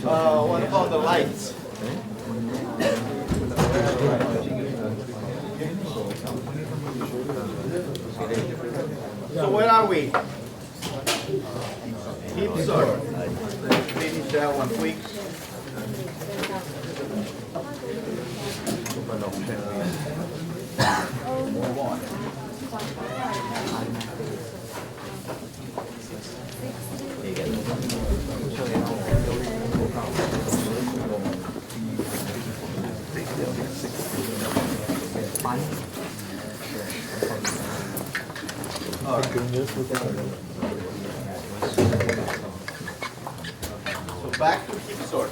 What about the lights? So where are we? Quicksort. Finish that one quick. Move on. All right. So back to Quicksort.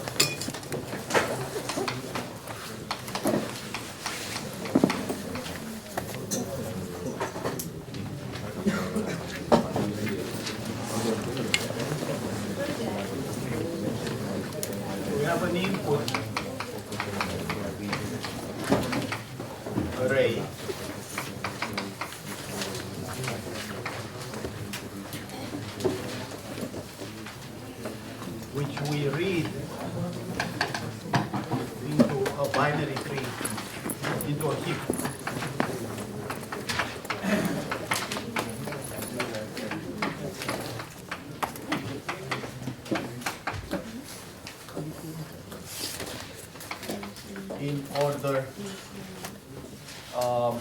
We have an input array. Which we read into a binary tree, into a heap. In order, so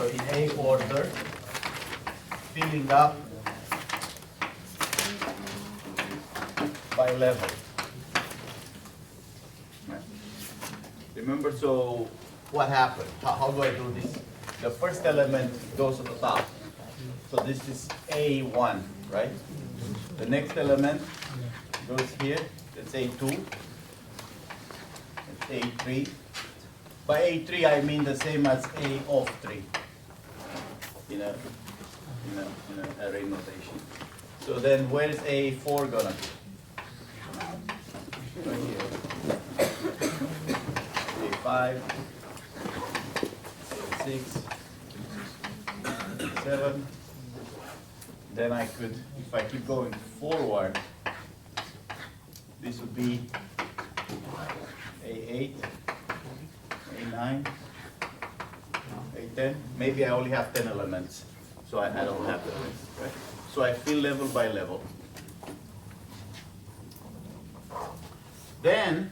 in A order, filling up by level. Remember, so what happened? How do I do this? The first element goes to the top. So this is A1, right? The next element goes here, that's A2. That's A3. By A3 I mean the same as A of 3 in a array notation. So then where's A4 gonna be? Right here. A5, A6, A7. Then I could, if I keep going forward, this would be A8, A9, A10. Maybe I only have 10 elements, so I don't have the rest, right? So I fill level by level. Then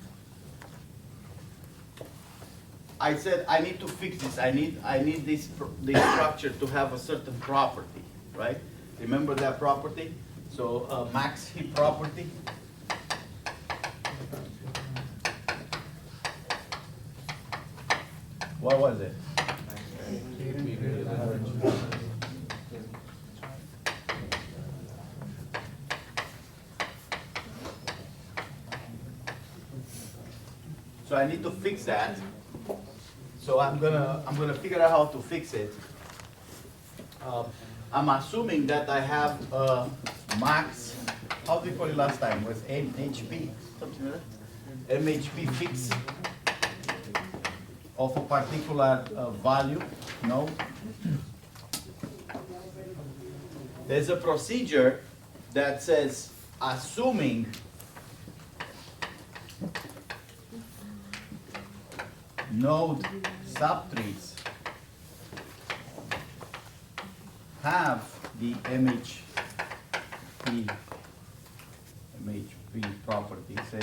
I said I need to fix this. I need this structure to have a certain property, right? Remember that property? So Max-heap property. What was it? So I need to fix that. So I'm gonna figure out how to fix it. I'm assuming that I have a max. How do we call it last time? Was MHP something like that? MHP fix of a particular value. No. There's a procedure that says assuming node subtrees have the MHP property, say,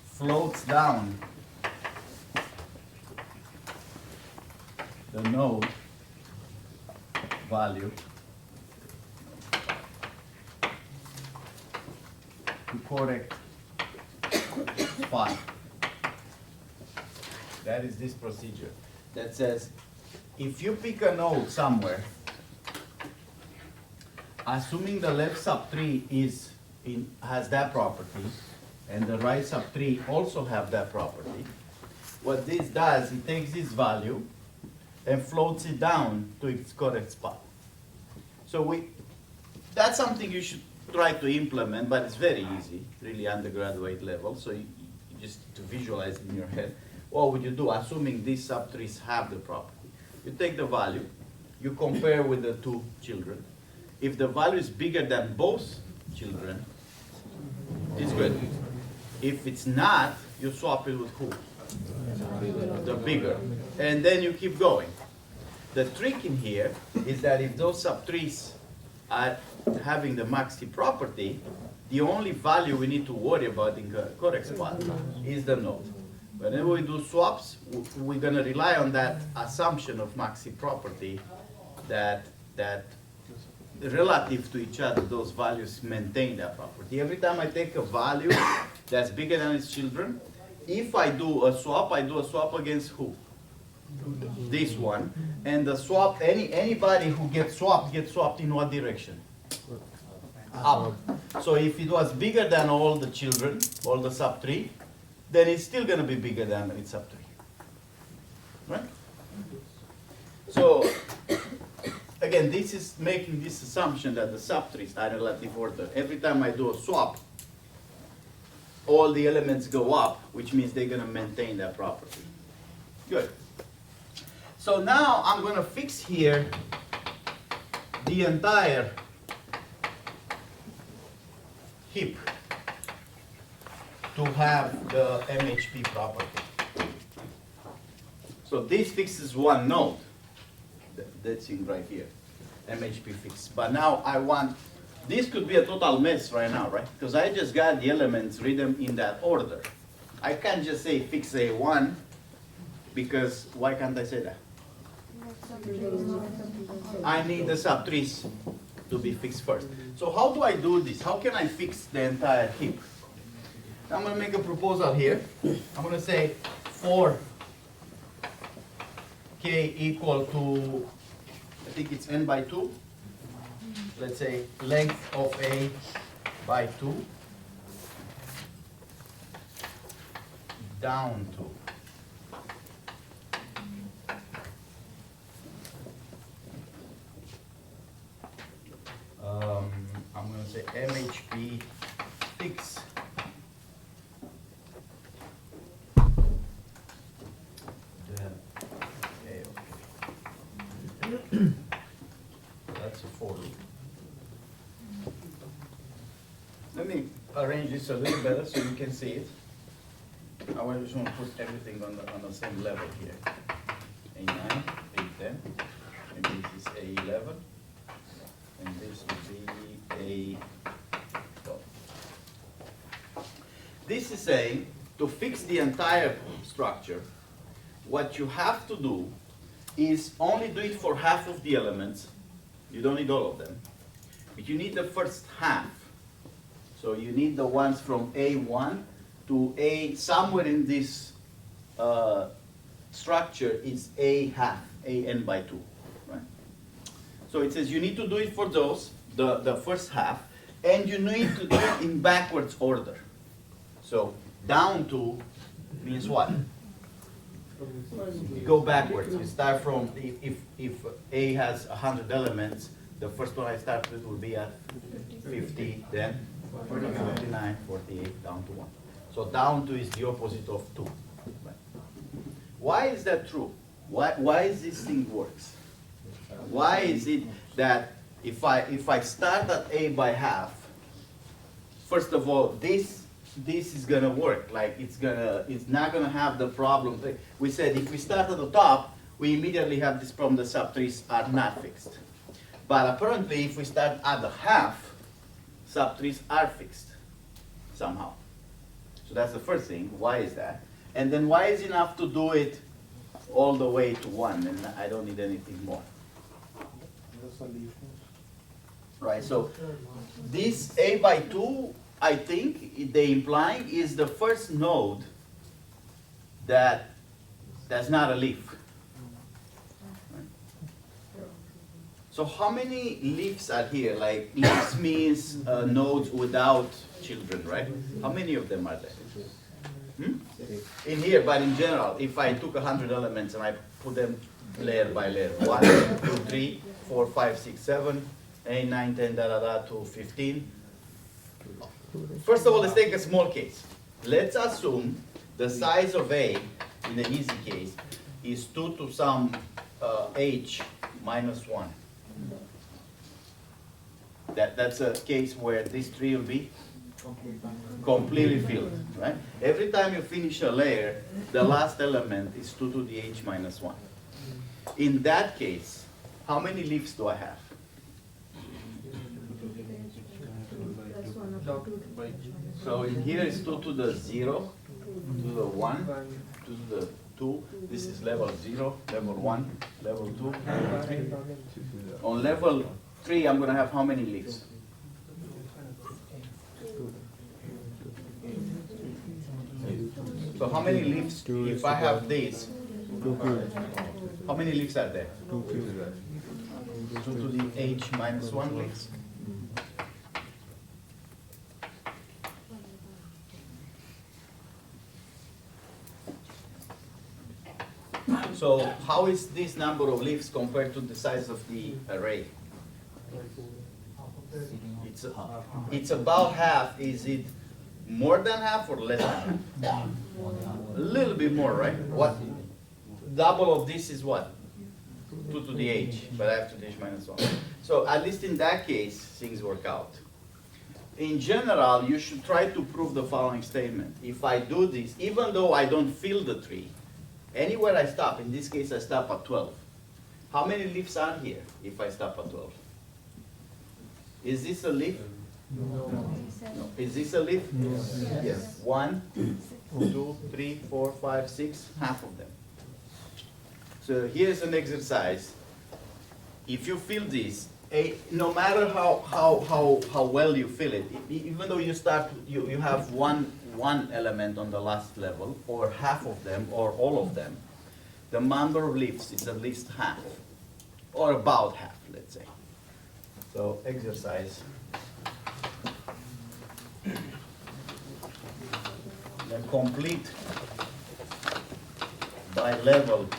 floats down the node value to correct phi. That is this procedure that says if you pick a node somewhere, assuming the left subtree has that property and the right subtree also have that property, what this does, it takes this value and floats it down to its correct spot. So that's something you should try to implement, but it's very easy, really undergraduate level, so you just to visualize in your head. What would you do, assuming these subtrees have the property? You take the value, you compare with the two children. If the value is bigger than both children, it's good. If it's not, you swap it with who? The bigger. And then you keep going. The trick in here is that if those sub-trees are having the Max-heap property, the only value we need to worry about in the correct spot is the node. Whenever we do swaps, we're going to rely on that assumption of Max-heap property that relative to each other, those values maintain that property. Every time I take a value that's bigger than its children, if I do a swap, I do a swap against who? This one. And the swap, anybody who gets swapped in what direction? Up. So if it was bigger than all the children, all the sub-3, then it's still going to be bigger than its sub-3. Right? So, again, this is making this assumption that the sub-trees are in relative order. Every time I do a swap, all the elements go up, which means they're going to maintain that property. Good. So now I'm going to fix here the entire heap to have the MHP property. So this fixes one node. That's in right here, MHP fix. But now I want, this could be a total mess right now, right? Because I just got the elements, read them in that order. I can't just say fix A1, because why can't I say that? I need the sub-trees to be fixed first. So how do I do this? How can I fix the entire heap? I'm going to make a proposal here. I'm going to say for k equal to, I think it's n by 2. Let's say length of A by 2 down to I'm going to say MHP fix that's a for loop. Let me arrange this a little better so you can see it. I just want to put everything on the same level here. A9, A10, and this is A11, and this will be A12. This is saying to fix the entire structure, what you have to do is only do it for half of the elements. You don't need all of them. But you need the first half. So you need the ones from A1 to A, somewhere in this structure is A half, AN by 2. Right? So it says you need to do it for those, the first half, and you need to do it in backwards order. So down to means what? You go backwards. You start from, if A has 100 elements, the first one I start with will be at 50, then 49, 48, down to 1. So down to is the opposite of 2. Right. Why is that true? Why is this thing works? Why is it that if I start at A by half, first of all, this is gonna work. Like it's not gonna have the problem. We said if we start at the top, we immediately have this problem. The sub-trees are not fixed. But apparently, if we start at the half, sub-trees are fixed somehow. So that's the first thing. Why is that? And then why is it enough to do it all the way to 1, and I don't need anything more? Right. So this A by 2. I think they imply is the first node that's not a leaf. Right? So how many leaves are here? Like leaves means nodes without children, right? How many of them are there? In here, but in general, if I took 100 elements and I put them layer by layer, 1, 2, 3, 4, 5, 6, 7, 8, 9, 10, to 15. First of all, let's take a small case. Let's assume the size of A, in the easy case, is 2 to some h minus 1. That's a case where this tree will be completely filled, right? Every time you finish a layer, the last element is 2 to the h minus 1. In that case, how many leaves do I have? So in here is 2 to the 0, 2 to the 1, 2 to the 2. This is level 0, level 1, level 2, level 3. On level 3, I'm going to have how many leaves? So how many leaves, if I have this, how many leaves are there? 2 to the h minus 1 leaves. So how is this number of leaves compared to the size of the array? It's about half. Is it more than half or less than half? A little bit more, right? What? Double of this is what? 2 to the h, but I have 2 to the h minus 1. So at least in that case, things work out. In general, you should try to prove the following statement. If I do this, even though I don't fill the tree, anywhere I stop, in this case I stop at 12. How many leaves are here if I stop at 12? Is this a leaf? No. Is this a leaf? Yes. 1, 2, 3, 4, 5, 6, half of them. So here's an exercise. If you fill this, no matter how well you fill it, even though you have one element on the last level, or half of them, or all of them, the number of leaves is at least half, or about half, let's say. So exercise. The complete by level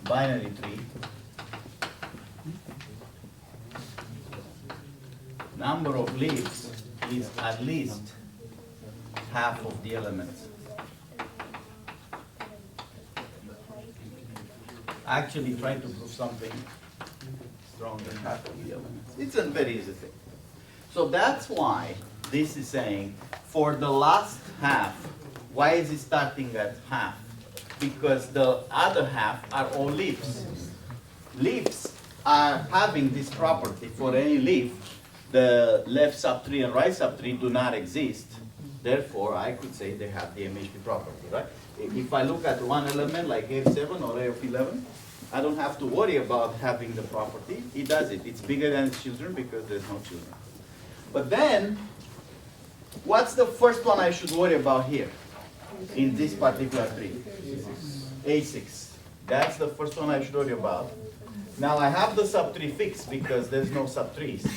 binary tree. Number of leaves is at least half of the elements. Actually try to prove something stronger than half of the elements. It's a very easy thing. So that's why this is saying for the last half, why is it starting at half? Because the other half are all leaves. Leaves are having this property. For any leaf, the left subtree and right subtree do not exist. Therefore, I could say they have the MHP property, right? If I look at one element like A7 or A of 11, I don't have to worry about having the property. It does it. It's bigger than its children because there's no children. But then, what's the first one I should worry about here in this particular tree? A6. That's the first one I should worry about. Now I have the subtree fixed because there's no subtrees.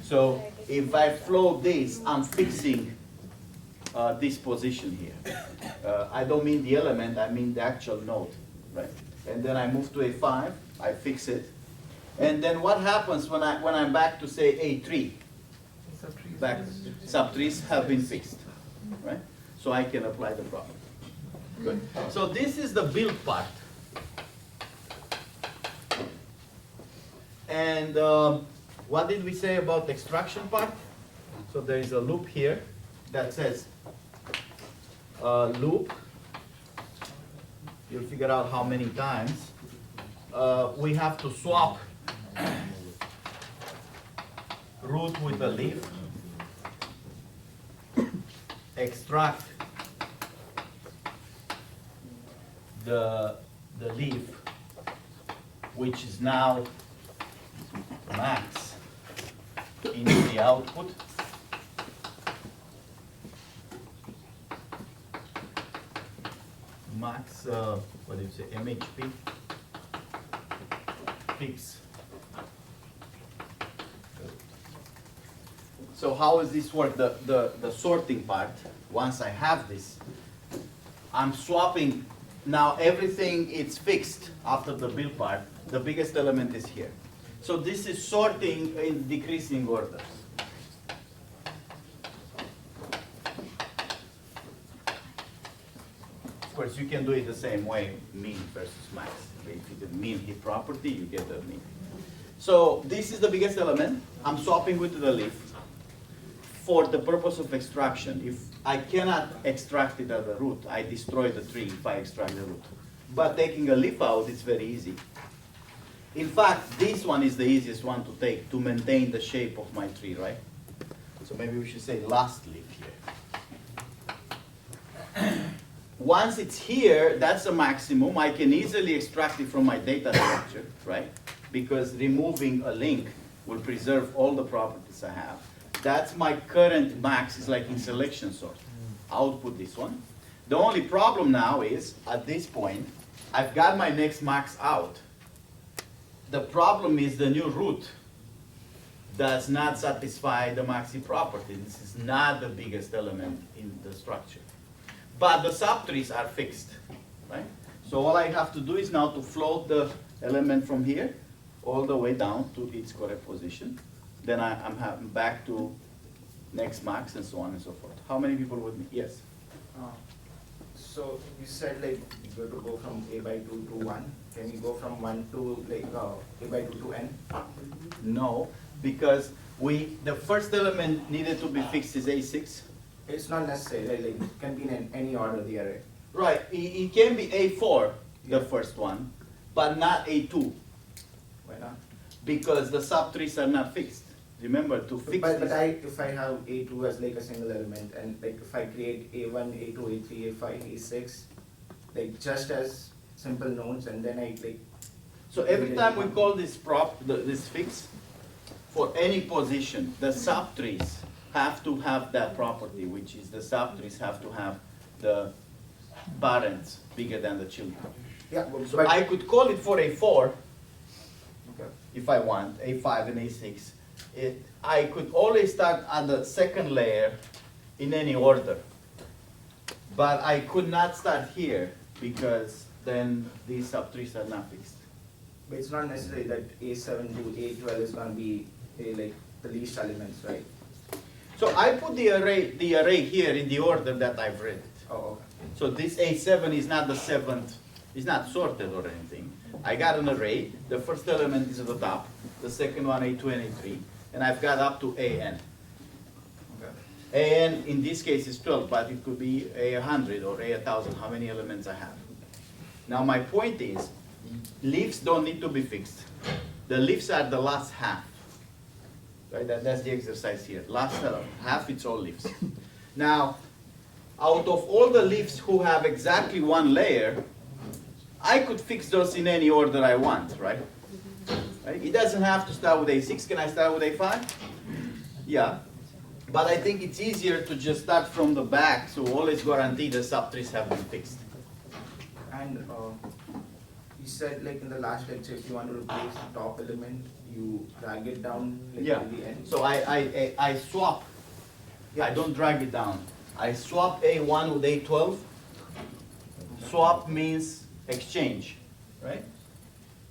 So if I flow this, I'm fixing this position here. I don't mean the element, I mean the actual node, right? And then I move to A5, I fix it. And then what happens when I'm back to say A3? Subtrees have been fixed, right? So I can apply the property. Good. So this is the build part. And what did we say about the extraction part? So there is a loop here that says loop. You'll figure out how many times. We have to swap root with a leaf. Extract the leaf, which is now max into the output. Max, what do you say, MHP, fix. So how does this work? The sorting part, once I have this, I'm swapping, now everything is fixed after the build part. The biggest element is here. So this is sorting in decreasing orders. Of course, you can do it the same way, mean versus max. If you get mean heap property, you get the mean. So this is the biggest element. I'm swapping with the leaf for the purpose of extraction. If I cannot extract it at the root, I destroy the tree if I extract the root. But taking a leaf out is very easy. In fact, this one is the easiest one to take to maintain the shape of my tree, right? So maybe we should say last leaf here. Once it's here, that's the maximum. I can easily extract it from my data structure, right? Because removing a link will preserve all the properties I have. That's my current max, is like in selection sort. I'll put this one. The only problem now is, at this point, I've got my next max out. The problem is the new root does not satisfy the Max-heap property. This is not the biggest element in the structure. But the subtrees are fixed, right? So all I have to do is now to float the element from here all the way down to its correct position. Then I'm back to next max and so on and so forth. How many people with me? Yes? So you said like you have to go from a by 2 to 1. Can you go from 1 to like a by 2 to n? No, because the first element needed to be fixed is A6. It's not necessary, right? Like it can be in any order of the array. Right, it can be A4, the first one, but not A2. Why not? Because the subtrees are not fixed. Remember, to fix But this. if I have A2 as like a single element, and like if I create A1, A2, A3, A5, A6, like just as simple nodes, and then I like. So every time we call this this fix, for any position, the subtrees have to have that property, which is the subtrees have to have the parents bigger than the children. Yeah, So but I could call it for A4, okay. if I want, A5 and A6. I could always start at the second layer in any order. But I could not start here because then these subtrees are not fixed. But it's not necessary that A7 to A12 is going to be like the least elements, right? So I put the array here in the order that I've read it. Oh, okay. So this A7 is not the seventh, it's not sorted or anything. I got an array, the first element is at the top, the second one A2 and A3, and I've got up to AN. Okay. AN in this case is 12, but it could be A100 or A1000, how many elements I have. Now my point is, leaves don't need to be fixed. The leaves are the last half. Right? That's the exercise here. Last half, it's all leaves. Now, out of all the leaves who have exactly one layer, I could fix those in any order I want, right? It doesn't have to start with A6. Can I start with A5? Yeah. But I think it's easier to just start from the back, so always guarantee the subtrees have been fixed. And you said like in the last lecture, if you want to replace the top element, you drag it down like Yeah. to the end. So I swap. Yeah. I don't drag it down. I swap A1 with A12. Swap means exchange, right?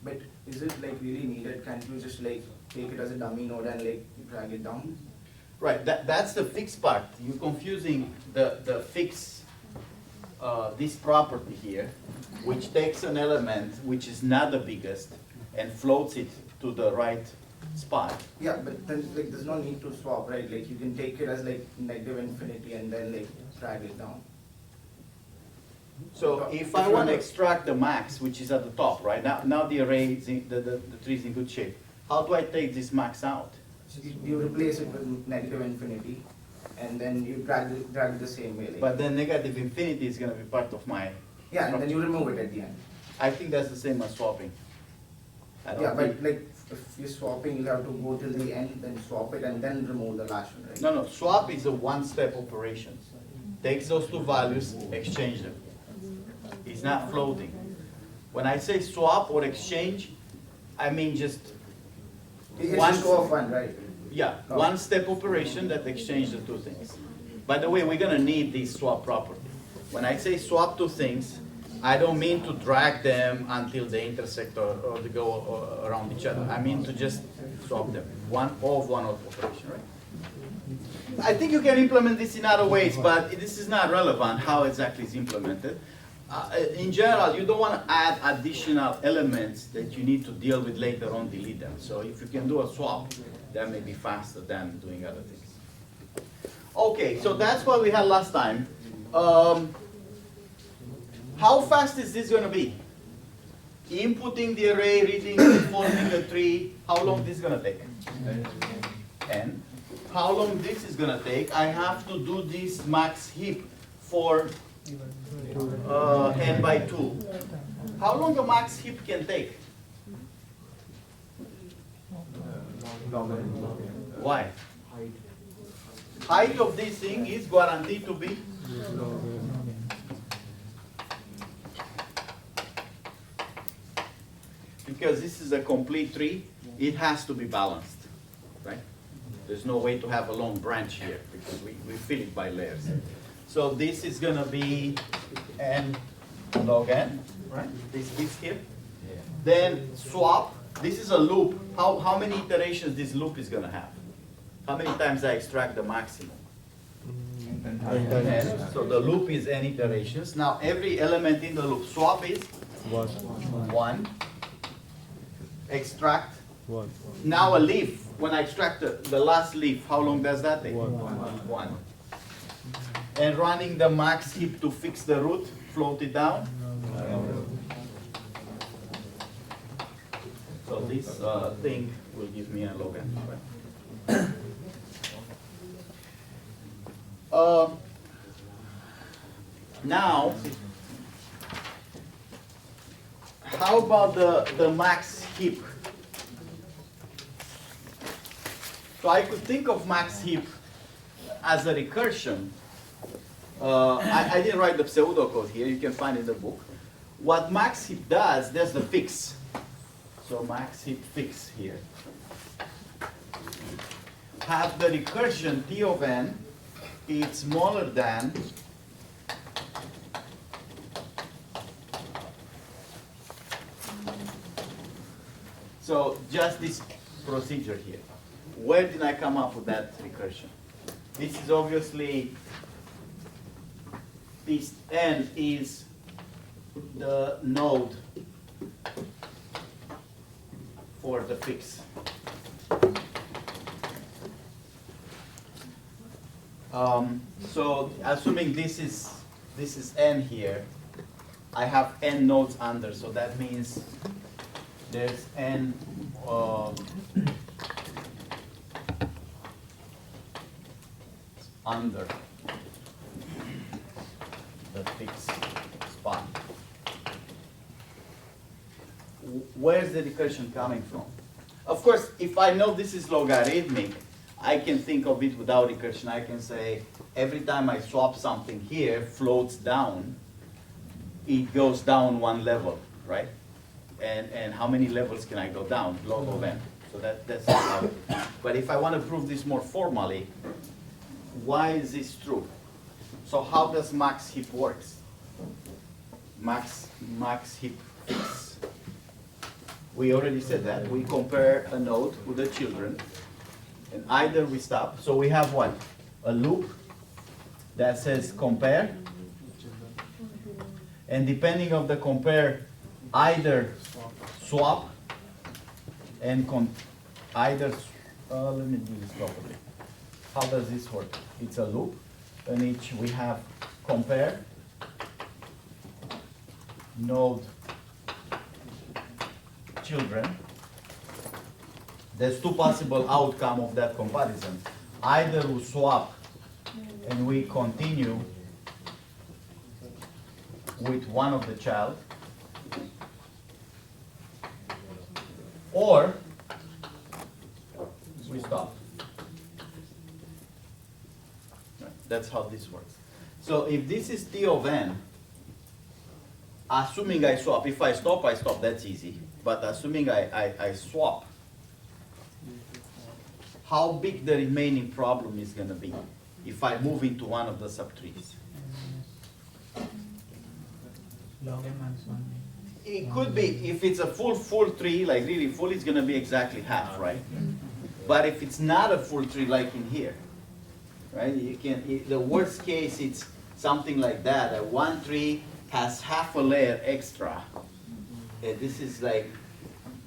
But is it like really needed? Can't you just like take it as a dummy node and like drag it down? Right, that's the fixed part. You're confusing the fix, this property here, which takes an element which is not the biggest and floats it to the right spot. Yeah, but then like there's no need to swap, right? Like you can take it as like negative infinity and then like drag it down. So if I want to extract the max, which is at the top, right? Now the array, is the tree is in good shape. How do I take this max out? So you replace it with negative infinity, and then you drag it the same way. Like, But then negative infinity is going to be part of my yeah, and then structure. you remove it at the end. I think that's the same as swapping. I don't Yeah, think- but like if you're swapping, you have to go till the end, then swap it, and then remove the last one, right? No, swap is a one-step operation. Takes those two values, exchange them. It's not floating. When I say swap or exchange, I mean just, It's One- just O of one, right? yeah, Oh. one-step operation that exchange the two things. By the way, we're gonna need this swap property. When I say swap two things, I don't mean to drag them until they intersect or they go around each other. I mean to just swap them. One of one operation, right? I think you can implement this in other ways, but this is not relevant how exactly it's implemented. In general, you don't want to add additional elements that you need to deal with later on, delete them. So if you can do a swap, that may be faster than doing other things. Okay, so that's what we had last time. How fast is this going to be? Inputting the array, reading, forming the tree, how long this is going to take? N. How long this is going to take? I have to do this max heap for n by 2. How long a max heap can take? Why? Height of this thing is guaranteed to be because this is a complete tree, it has to be balanced, right? There's no way to have a long branch here because we fill it by layers. So this is going to be n log n, right? This here. Yeah. Then swap. This is a loop. How many iterations this loop is going to have? How many times I extract the maximum? N. So the loop is n iterations. Now every element in the loop swap is 1. Extract. Now a leaf. When I extract the last leaf, how long does that take? 1. And running the max heap to fix the root, float it down. So this thing will give me a log n. Now, how about the max heap? So I could think of max heap as a recursion. I didn't write the pseudocode here, you can find it in the book. What max heap does, there's the fix. So max heap fix here. Have the recursion T of n, it's smaller than so just this procedure here. Where did I come up with that recursion? This is obviously, this n is the node for the fix. So assuming this is n here, I have n nodes under, so that means there's n under the fixed spot. Where's the recursion coming from? Of course, if I know this is logarithmic, I can think of it without recursion. I can say every time I swap something here, floats down, it goes down 1 level, right? And how many levels can I go down? Log of n. So that's how. But if I want to prove this more formally, why is this true? So how does max heap works? Max heap fix. We already said that. We compare a node with the children, and either we stop. So we have what? A loop that says compare, and depending on the compare, either swap and let me do this properly. How does this work? It's a loop in which we have compare, node, children. There's 2 possible outcomes of that comparison. Either we swap and we continue with one of the child, or we stop. That's how this works. So if this is T of n, assuming I swap, if I stop, that's easy. But assuming I swap, how big the remaining problem is going to be if I move into one of the subtrees? Log n minus 1. It could be, if it's a full tree, like really full, it's going to be exactly half, right? But if it's not a full tree, like in here, right? The worst case, it's something like that. One tree has half a layer extra. This is like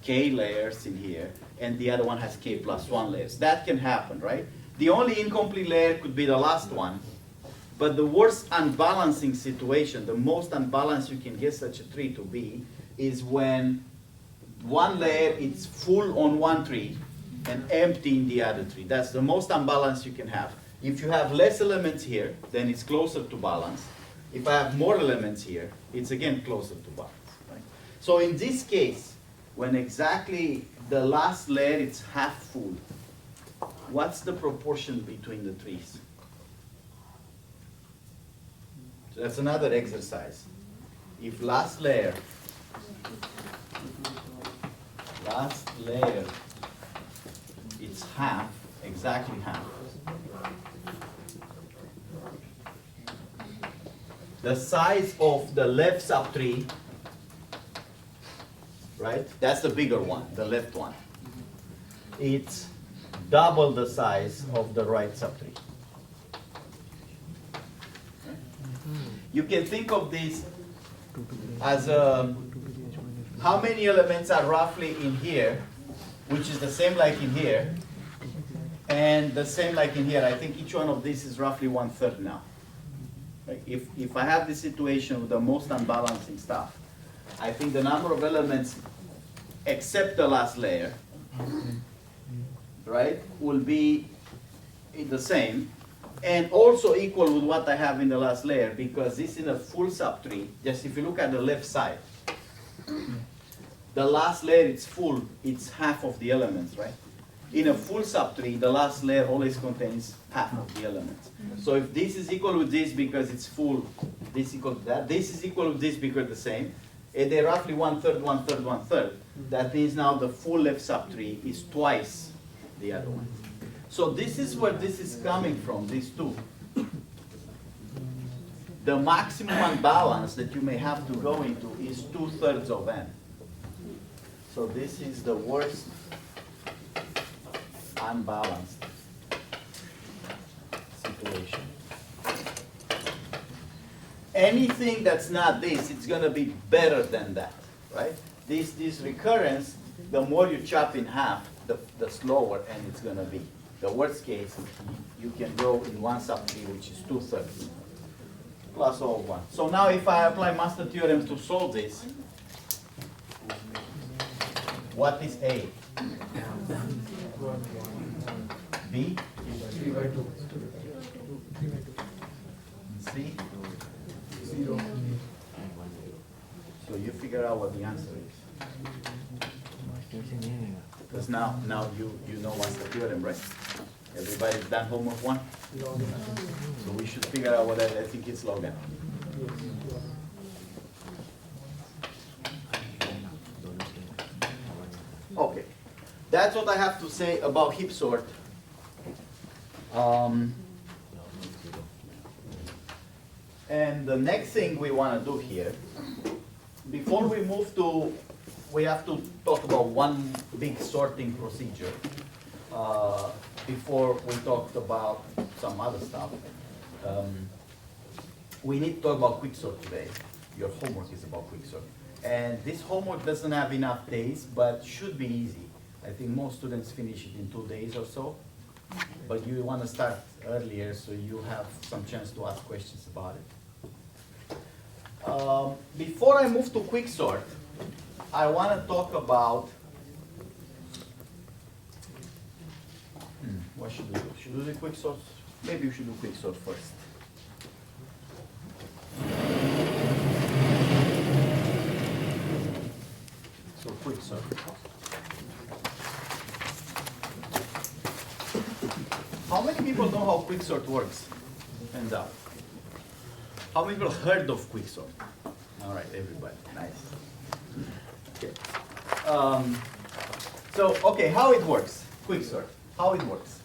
k layers in here, and the other one has k plus 1 layers. That can happen, right? The only incomplete layer could be the last one, but the worst unbalancing situation, the most unbalanced you can get such a tree to be, is when one layer is full on one tree and empty in the other tree. That's the most unbalanced you can have. If you have less elements here, then it's closer to balance. If I have more elements here, it's again closer to balance. Right? So in this case, when exactly the last layer is half full, what's the proportion between the trees? So that's another exercise. If last layer is half, exactly half, the size of the left subtree, right? That's the bigger one, the left one. It's double the size of the right subtree. You can think of this as how many elements are roughly in here, which is the same like in here, and the same like in here. I think each one of these is roughly 1/3 now. Like if I have this situation with the most unbalancing stuff, I think the number of elements except the last layer, right, will be the same and also equal with what I have in the last layer, because this is a full subtree. Just if you look at the left side, the last layer is full, it's half of the elements, right? In a full subtree, the last layer always contains half of the elements. So if this is equal with this because it's full, this equal to that, this is equal with this because the same, and they're roughly 1/3, 1/3, 1/3. That means now the full left subtree is twice the other one. So this is where this is coming from, these two. The maximum unbalance that you may have to go into is 2/3 of n. So this is the worst unbalanced situation. Anything that's not this, it's going to be better than that, right? This recurrence, the more you chop in half, the slower and it's going to be. The worst case, you can go in one subtree, which is 2/3, plus all 1. So now if I apply master theorem to solve this, what is A? B? C? 0. So you figure out what the answer is. Because now you know what's the theorem, right? Everybody's done homework 1? So we should figure out what I think it's log n. Okay, that's what I have to say about heap sort. And the next thing we want to do here, before we move to, we have to talk about one big sorting procedure before we talk about some other stuff. We need to talk about Quicksort today. Your homework is about Quicksort. And this homework doesn't have enough days, but should be easy. I think most students finish it in 2 days or so. But you want to start earlier so you have some chance to ask questions about it. Before I move to Quicksort, I want to talk about, what should we do? Should we do Quicksort? Maybe we should do Quicksort first. So Quicksort. How many people know how Quicksort works? Hands up. How many people heard of Quicksort? All right, everybody, nice. Okay. Okay, how it works? Quicksort, how it works?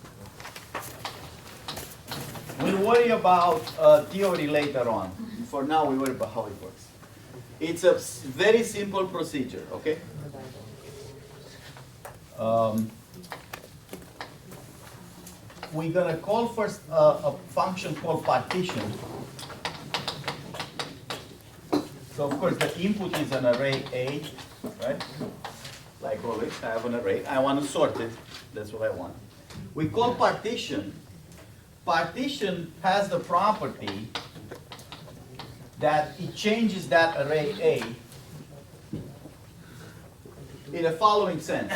We'll worry about theory later on. For now, we worry about how it works. It's a very simple procedure, okay? We're gonna call first a function called partition. So of course the input is an array A, right? Like always, I have an array. I want to sort it. That's what I want. We call partition. Partition has the property that it changes that array A in the following sense.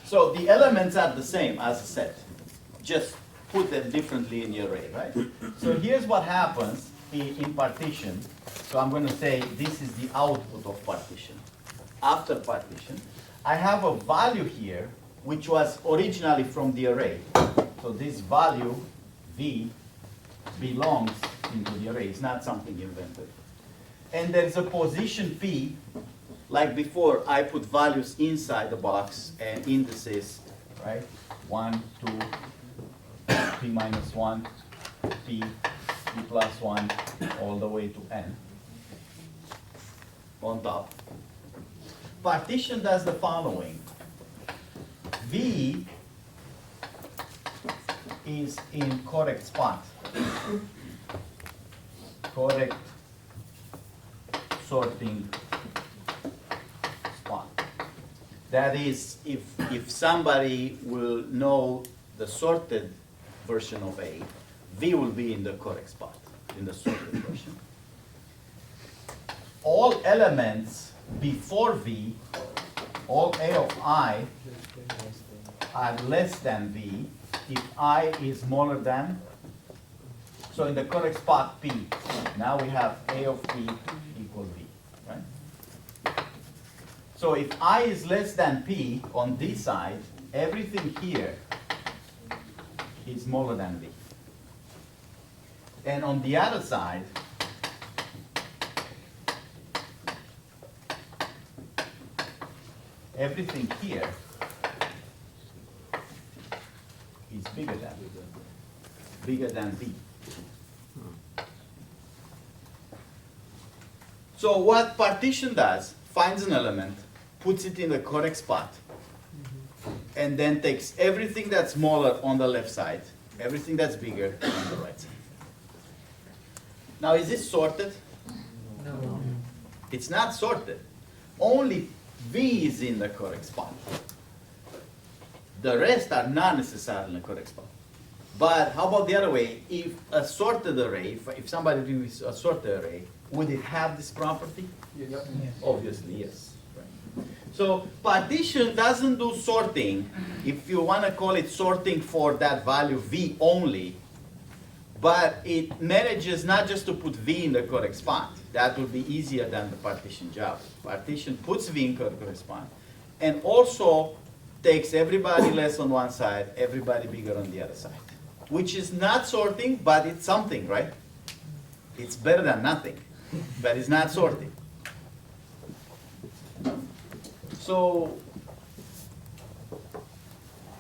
So the elements are the same as a set. Just put them differently in the array, right? So here's what happens in partition. So I'm going to say this is the output of partition. After partition, I have a value here which was originally from the array. So this value V belongs into the array. It's not something invented. And there's a position P. Like before, I put values inside the box and indices, right? 1, 2, P minus 1, P, P plus 1, all the way to N on top. Partition does the following. V is in correct spot. Correct sorting spot. That is, if somebody will know the sorted version of A, V will be in the correct spot, in the sorted version. All elements before V, all A of I, are less than V if I is smaller than. So in the correct spot P, now we have A of P equal V, right? So if I is less than P on this side, everything here is smaller than V. And on the other side, everything here is bigger than V. So what partition does, finds an element, puts it in the correct spot, and then takes everything that's smaller on the left side, everything that's bigger on the right side. Now is this sorted? No. It's not sorted. Only V is in the correct spot. The rest are not necessarily in the correct spot. But how about the other way? If a sorted array, if somebody uses a sorted array, would it have this property? Yes. Obviously, yes. Right. So partition doesn't do sorting, if you want to call it sorting for that value V only, but it manages not just to put V in the correct spot. That would be easier than the partition job. Partition puts V in the correct spot, and also takes everybody less on one side, everybody bigger on the other side. Which is not sorting, but it's something, right? It's better than nothing, but it's not sorting. So,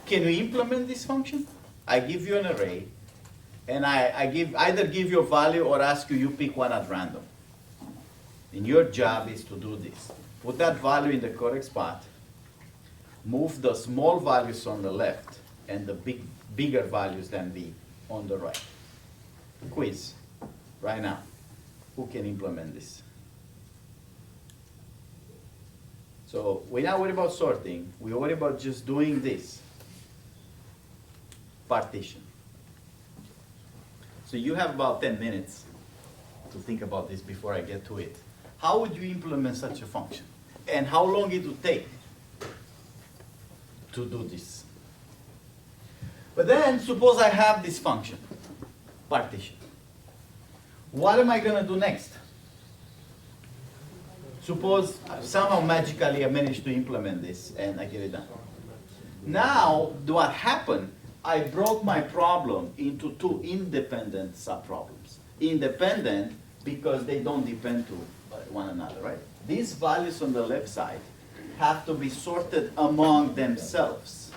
can we implement this function? I give you an array, and I either give you a value or ask you pick one at random. And your job is to do this. Put that value in the correct spot, move the small values on the left, and the bigger values than V on the right. Quiz, right now. Who can implement this? So we're not worried about sorting. We're worried about just doing this. Partition. So you have about 10 minutes to think about this before I get to it. How would you implement such a function? And how long it would take to do this? But then, suppose I have this function, partition. What am I going to do next? Suppose somehow magically I manage to implement this and I get it done. Now, what happened? I broke my problem into two independent subproblems. Independent because they don't depend to one another, right? These values on the left side have to be sorted among themselves.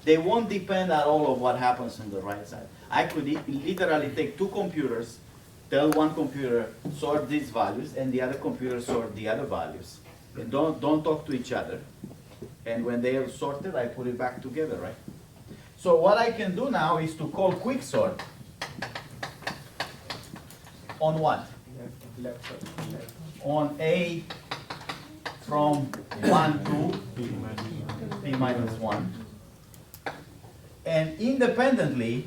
They won't depend at all on what happens on the right side. I could literally take two computers, tell one computer sort these values, and the other computer sort the other values. And don't talk to each other. And when they are sorted, I put it back together, right? So what I can do now is to call Quicksort on what? Left. on A from 1 to P minus 1. And independently,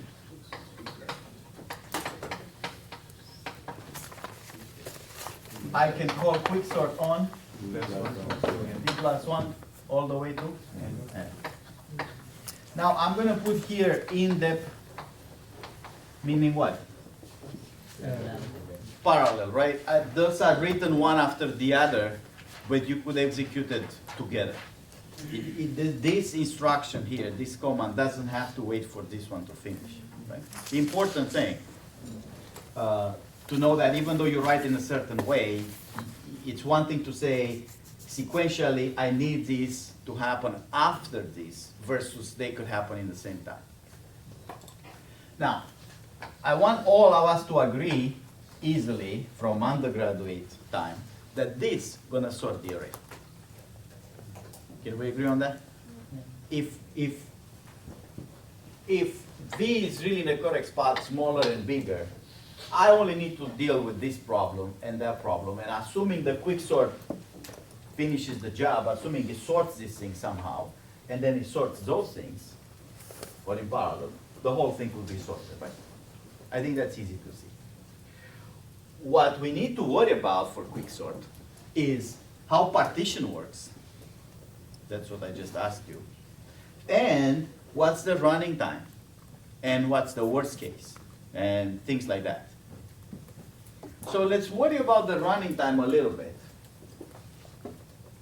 I can call quicksort on P plus 1 all the way to N. Now I'm going to put here in-depth, meaning what? Parallel, right? Those are written one after the other, but you could execute it together. This instruction here, this command, doesn't have to wait for this one to finish. Right? The important thing to know that even though you write in a certain way, it's one thing to say sequentially, I need this to happen after this, versus they could happen in the same time. Now, I want all of us to agree easily from undergraduate time that this is gonna sort the array. Can we agree on that? If V is really in the correct spot, smaller and bigger, I only need to deal with this problem and that problem, and assuming the quicksort finishes the job, assuming it sorts this thing somehow, and then it sorts those things, or in parallel, the whole thing will be sorted, right? I think that's easy to see. What we need to worry about for quicksort is how partition works. That's what I just asked you. And what's the running time? And what's the worst case? And things like that. So let's worry about the running time a little bit.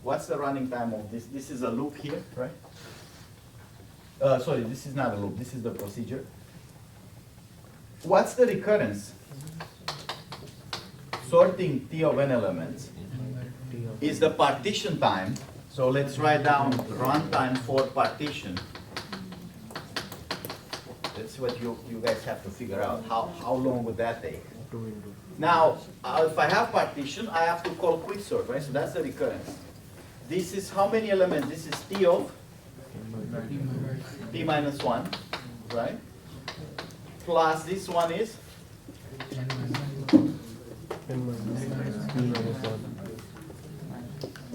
What's the running time of this? This is a loop here, right? Sorry, this is not a loop. This is the procedure. What's the recurrence? Sorting T of n elements is the partition time. So let's write down runtime for partition. That's what you guys have to figure out. How long would that take? Now, if I have partition, I have to call quicksort, right? So that's the recurrence. This is how many elements? This is T of P minus 1, right? Plus this one is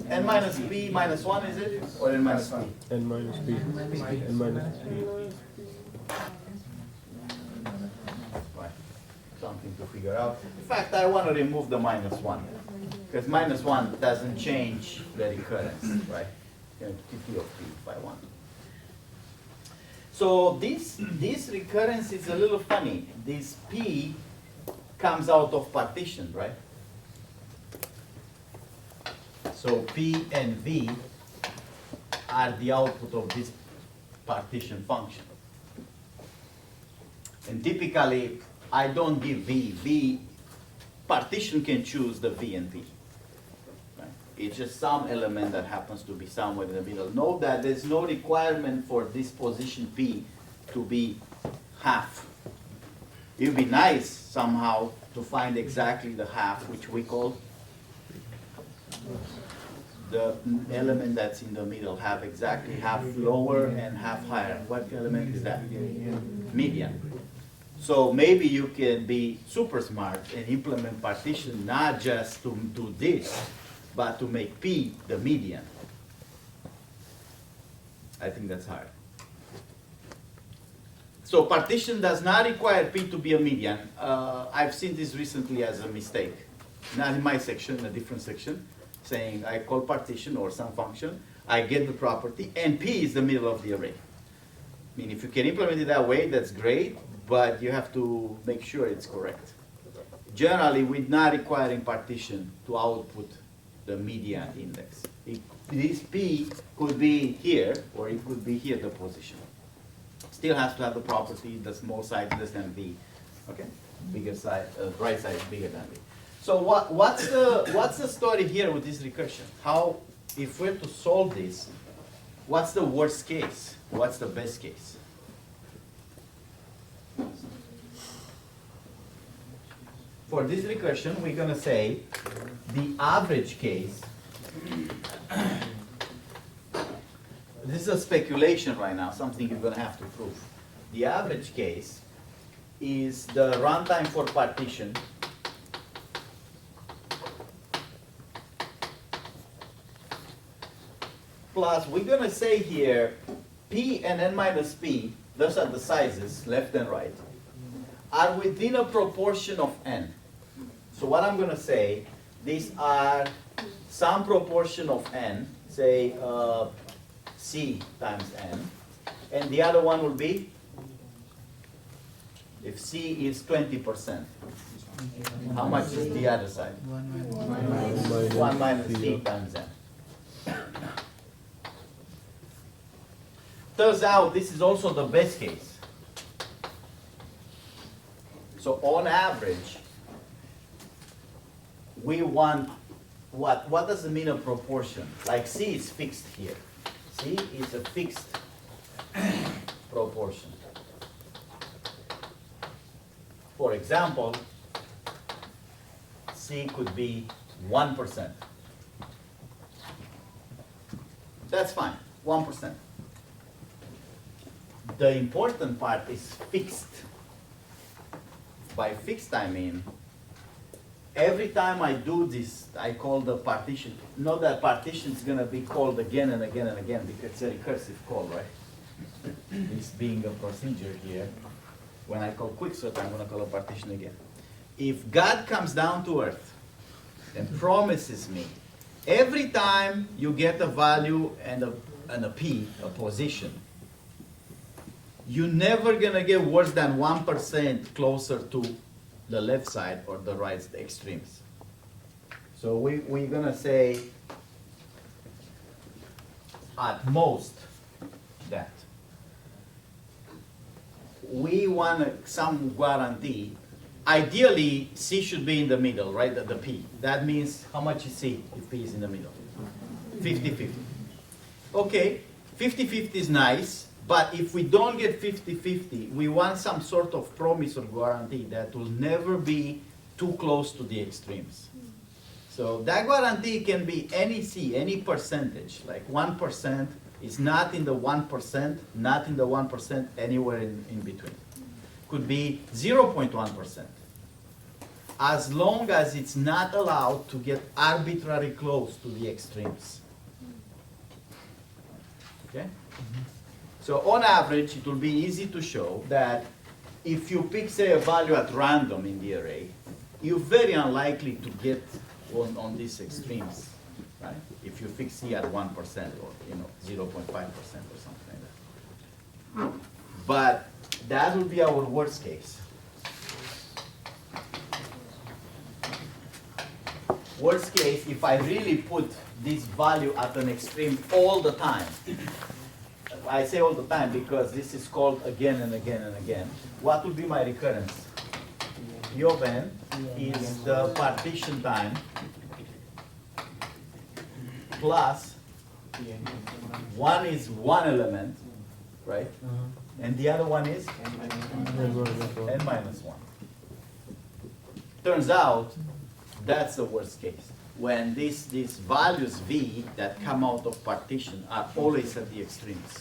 N minus P minus 1, is it? Or N minus P? N minus P. N minus P. Right. Something to figure out. In fact, I want to remove the minus 1. Because minus 1 doesn't change the recurrence, right? T of P by 1. So this recurrence is a little funny. This P comes out of partition, right? So P and V are the output of this partition function. And typically, I don't give V. Partition can choose the V and P. Right? It's just some element that happens to be somewhere in the middle. Note that there's no requirement for this position P to be half. It would be nice somehow to find exactly the half, which we call the element that's in the middle, have exactly half lower and half higher. What element is that? Median. So maybe you can be super smart and implement partition not just to do this, but to make P the median. I think that's hard. So partition does not require P to be a median. I've seen this recently as a mistake. Not in my section, in a different section, saying I call partition or some function, I get the property, and P is the middle of the array. I mean, if you can implement it that way, that's great, but you have to make sure it's correct. Generally, we're not requiring partition to output the median index. This P could be here, or it could be here, the position. Still has to have the property, the small size less than V. Okay, bigger size, right side is bigger than V. So what's the story here with this recursion? How, if we're to solve this, what's the worst case? What's the best case? For this recursion, we're gonna say the average case. This is a speculation right now, something you're gonna have to prove. The average case is the runtime for partition plus we're gonna say here, P and N minus P, those are the sizes, left and right, are within a proportion of N. So what I'm gonna say, these are some proportion of N, say C times N, and the other one will be, if C is 20%, how much is the other side? 1 minus C times N. Turns out this is also the best case. So on average, we want what does it mean a proportion? Like C is fixed here. C is a fixed proportion. For example, C could be 1%. That's fine, 1%. The important part is fixed. By fixed I mean, every time I do this, I call the partition. Note that partition is going to be called again and again and again because it's a recursive call, right? This being a procedure here. When I call Quicksort, I'm going to call a partition again. If God comes down to earth and promises me, every time you get a value and a P, a position, you're never going to get worse than 1% closer to the left side or the right, the extremes. So we're going to say at most that. We want some guarantee. Ideally, C should be in the middle, right, the P. That means how much is C if P is in the middle? 50-50. Okay, 50-50 is nice. But if we don't get 50-50, we want some sort of promise or guarantee that will never be too close to the extremes. So that guarantee can be any C, any percentage, like 1% is not in the 1%, not in the 1%, anywhere in between. Could be 0.1%. As long as it's not allowed to get arbitrarily close to the extremes. Okay? So on average, it will be easy to show that if you pick, say, a value at random in the array, you're very unlikely to get on these extremes, right? If you fix C at 1% or 0.5% or something like that. But that will be our worst case. Worst case, if I really put this value at an extreme all the time, I say all the time because this is called again and again and again. What will be my recurrence? P of n is the partition time plus 1 is one element, right? And the other one is n minus 1. Turns out that's the worst case. When these values V that come out of partition are always at the extremes.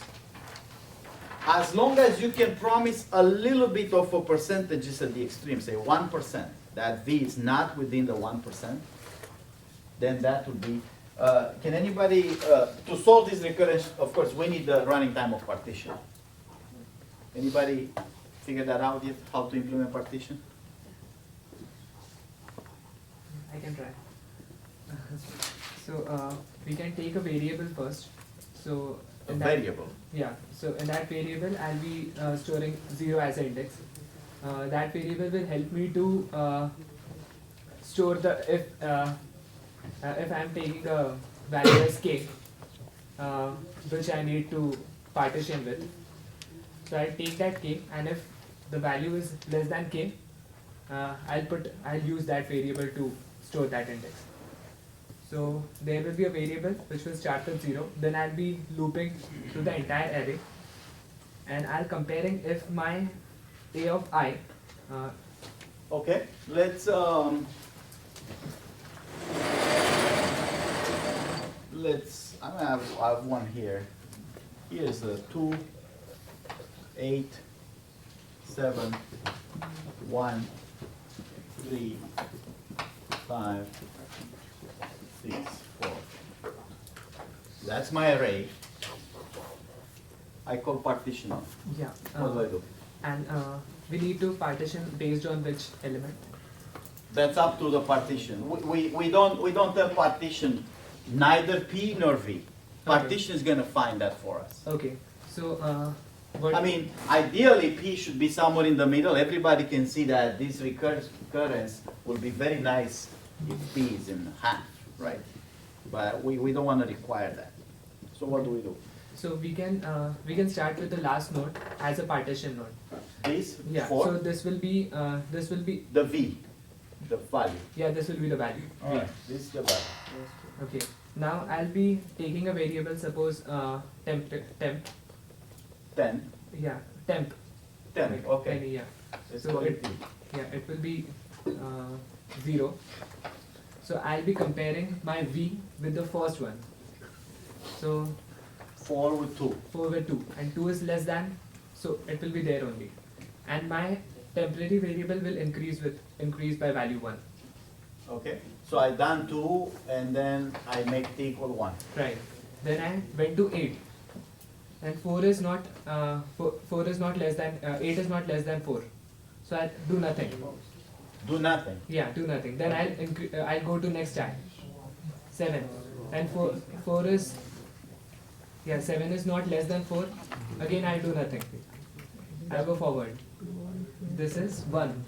As long as you can promise a little bit of a percentage is at the extreme, say 1%, that V is not within the 1%, then that would be, can anybody, to solve this recurrence, of course, we need the running time of partition. Anybody figure that out yet, how to implement partition? I can try. So we can take a variable first. So A variable. Yeah. So in that variable, I'll be storing 0 as an index. That variable will help me to store the if I'm taking a value as k, which I need to partition with. So I'll take that k, and if the value is less than k, I'll use that variable to store that index. So there will be a variable which will start with 0. Then I'll be looping through the entire array, and I'll comparing if my a of I. Okay, let's I have one here. Here's a 2, 8, 7, 1, 3, 5, 6, 4. That's my array. I call partition on. Yeah. What do I do? And we need to partition based on which element? That's up to the partition. We don't tell partition neither P nor V. Partition is gonna find that for us. Okay. So what? I mean, ideally P should be somewhere in the middle. Everybody can see that this recurrence will be very nice if P is in half, right? But we don't want to require that. So what do we do? So we can start with the last node as a partition node. This Yeah. for So this will be the V, the value. yeah, this will be the value. All right. This is the value. Okay. Now I'll be taking a variable, suppose temp. 10. Yeah, temp. 10. Like, Okay. any, yeah. Let's So call it- it T. Yeah, it will be 0. So I'll be comparing my V with the first one. So 4 with 2. 4 with 2 and 2 is less than, so it will be there only. And my temporary variable will increase by value 1. Okay. So I done 2 and then I make T equal 1. Right. Then I went to 8. And 4 is not 4 is not less than 8 is not less than 4. So I'll do nothing. Do nothing. Yeah, do nothing. Then I'll go to next tag. 7. And 4 is, yeah, 7 is not less than 4. Again I'll do nothing. I'll go forward. This is 1.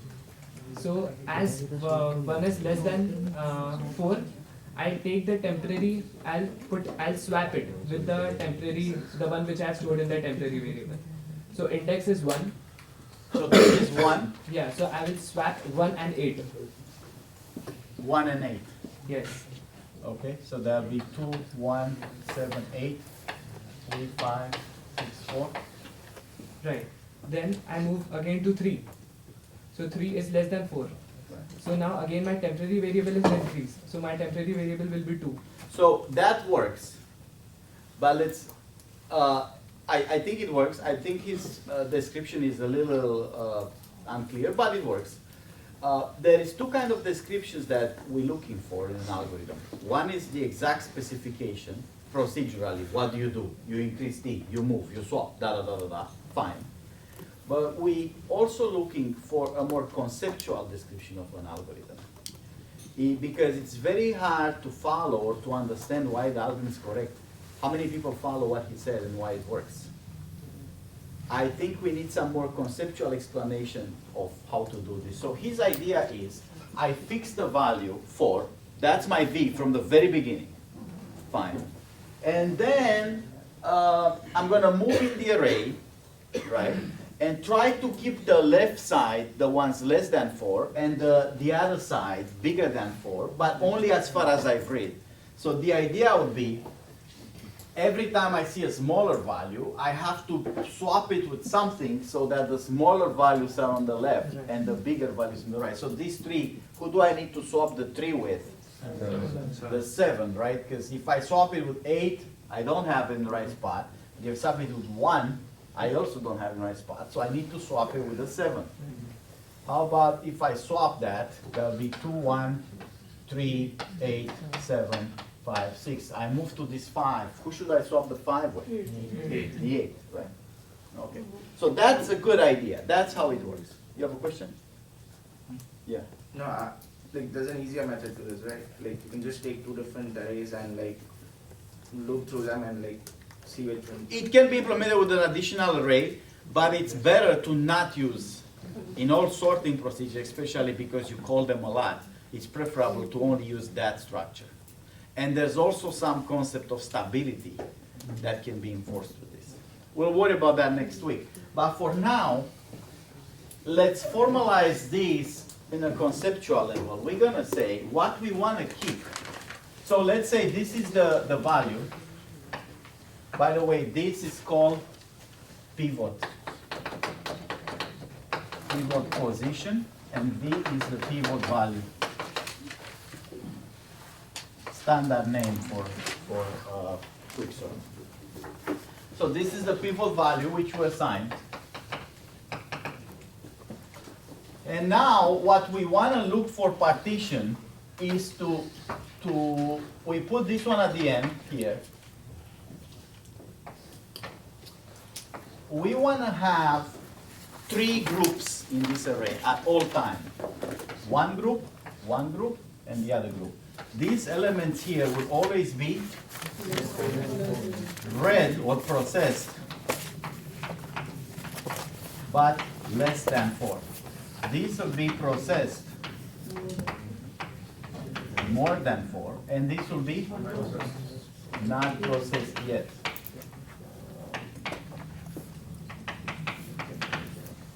So as 1 is less than 4, I'll take the temporary, I'll swap it with the temporary, the one which I have stored in the temporary variable. So index is 1. So this is 1, Yeah, so I will swap 1 and 8. 1 and 8. Yes. Okay, so that'll be 2, 1, 7, 8, 3, 5, 6, 4. Right. Then I move again to 3. So 3 is less than 4. So now again my temporary variable is increased. So my temporary variable will be 2. So that works, but let's, I think it works. I think his description is a little unclear, but it works. There is two kind of descriptions that we're looking for in an algorithm. One is the exact specification, procedurally, what do? You increase T, you move, you swap, da, fine. But we also looking for a more conceptual description of an algorithm. Because it's very hard to follow or to understand why the algorithm is correct. How many people follow what he said and why it works? I think we need some more conceptual explanation of how to do this. So his idea is, I fix the value 4, that's my V from the very beginning, fine. And then I'm gonna move in the array, right? And try to keep the left side, the ones less than 4, and the other side bigger than 4, but only as far as I've read. So the idea would be, every time I see a smaller value, I have to swap it with something so that the smaller values are on the left and the bigger values on the right. So these 3, who do I need to swap the 3 with? The 7, right? Because if I swap it with 8, I don't have it in the right spot. If I swap it with 1, I also don't have it in the right spot. So I need to swap it with a 7. How about if I swap that, that'll be 2, 1, 3, 8, 7, 5, 6. I move to this 5. Who should I swap the 5 with? 8. The 8, right? Okay. So that's a good idea. That's how it works. You have a question? Yeah. No, like there's an easier method to this, right? Like you can just take 2 different arrays and like loop through them and like see which one. It can be implemented with an additional array, but it's better to not use in all sorting procedures, especially because you call them a lot. It's preferable to only use that structure. And there's also some concept of stability that can be enforced with this. We'll worry about that next week. But for now, let's formalize this in a conceptual level. We're gonna say what we wanna keep. So let's say this is the value. By the way, this is called pivot. Pivot position, and V is the pivot value. Standard name for Quicksort. So this is the pivot value which we assigned. And now what we want to look for partition is we put this one at the end here, we want to have 3 groups in this array at all time. One group, and the other group. These elements here will always be read or processed, but less than 4. These will be processed more than 4, and this will be not processed yet.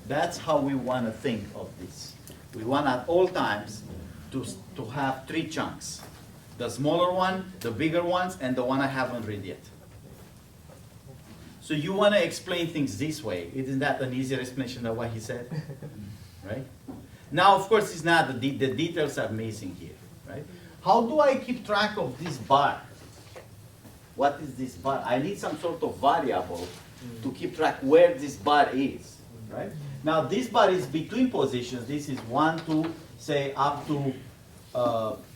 That's how we want to think of this. We want at all times to have 3 chunks. The smaller one, the bigger ones, and the one I haven't read yet. So you want to explain things this way. Isn't that an easier explanation than what he said? Right? Now, of course, it's not, the details are missing here. Right? How do I keep track of this bar? What is this bar? I need some sort of variable to keep track where this bar is. Right? Now, this bar is between positions. This is 1, 2, say up to,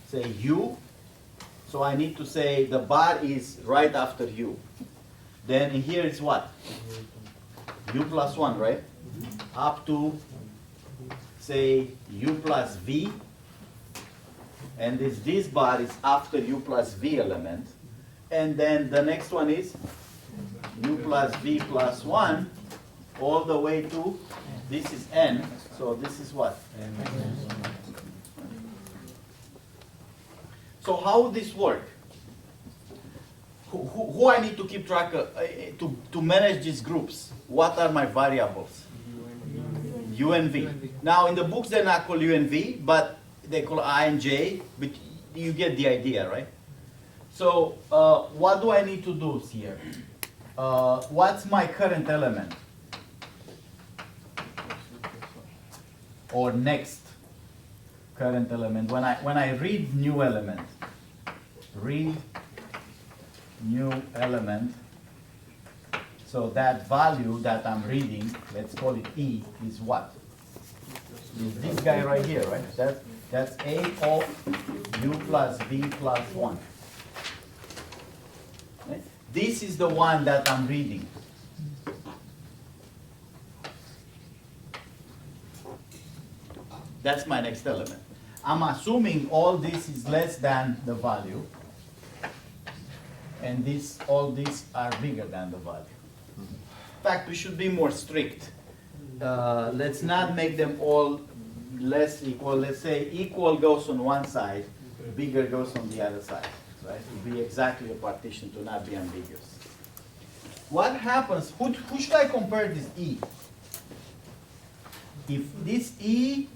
say, u. So I need to say the bar is right after u. Then in here is what? U plus 1, right? Up to, say, u plus v. And this bar is after u plus v element. And then the next one is u plus v plus 1 all the way to, this is n. So this is what? So how would this work? Who I need to keep track of, to manage these groups? What are my variables? U and V. Now in the books they're not called U and V, but they call I and J, but you get the idea, right? So what do I need to do here? What's my current element? Or next current element. When I read new element, so that value that I'm reading, let's call it E, is what? Is this guy right here, right? That's A of U plus V plus 1. Right? This is the one that I'm reading. That's my next element. I'm assuming all this is less than the value, and all these are bigger than the value. In fact, we should be more strict. Let's not make them all less equal. Let's say equal goes on one side, bigger goes on the other side. Right? It will be exactly a partition to not be ambiguous. What happens? Who should I compare this E? If this E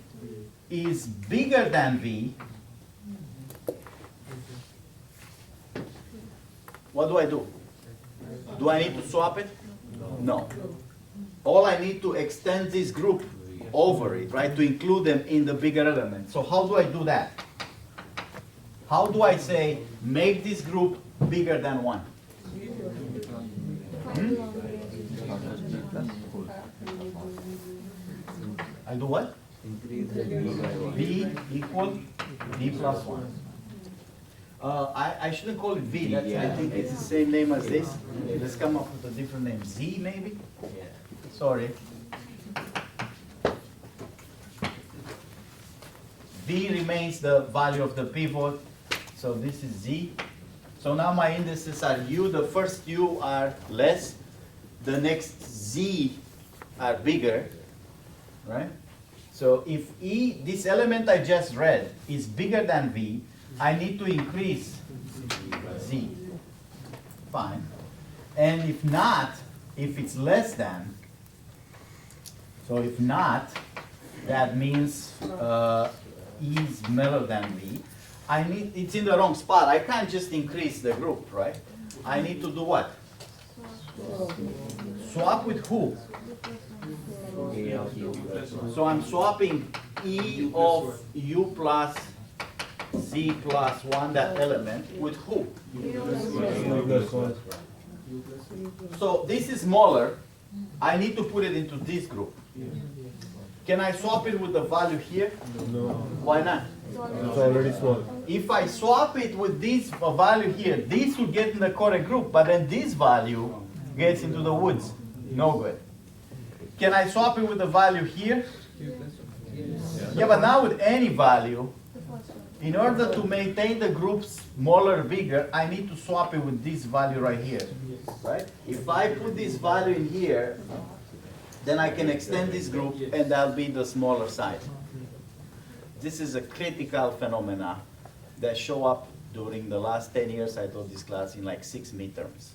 is bigger than V, what do? Do I need to swap it? No. All I need to extend this group over it, right, to include them in the bigger element. So how do I do that? How do I say, make this group bigger than 1? I do what? V equal V plus 1. I shouldn't call it V. I think it's the same name as this. Let's come up with a different name. Z maybe? Sorry. V remains the value of the pivot. So this is Z. So now my indices are U. The first U are less. The next Z are bigger. Right? So if E, this element I just read, is bigger than V, I need to increase Z. Fine. And if not, if it's less than, so if not, that means E is smaller than V. It's in the wrong spot. I can't just increase the group, right? I need to do what? Swap with who? So I'm swapping E of U plus Z plus 1, that element, with who? So this is smaller. I need to put it into this group. Can I swap it with the value here? No. Why not? It's already small. If I swap it with this value here, this will get in the correct group, but then this value gets into the woods. No good. Can I swap it with the value here? Yes. Yeah, but now with any value, in order to maintain the group smaller, bigger, I need to swap it with this value right here, right? If I put this value in here, then I can extend this group and that'll be the smaller side. This is a critical phenomena that show up during the last 10 years I taught this class in like 6 midterms,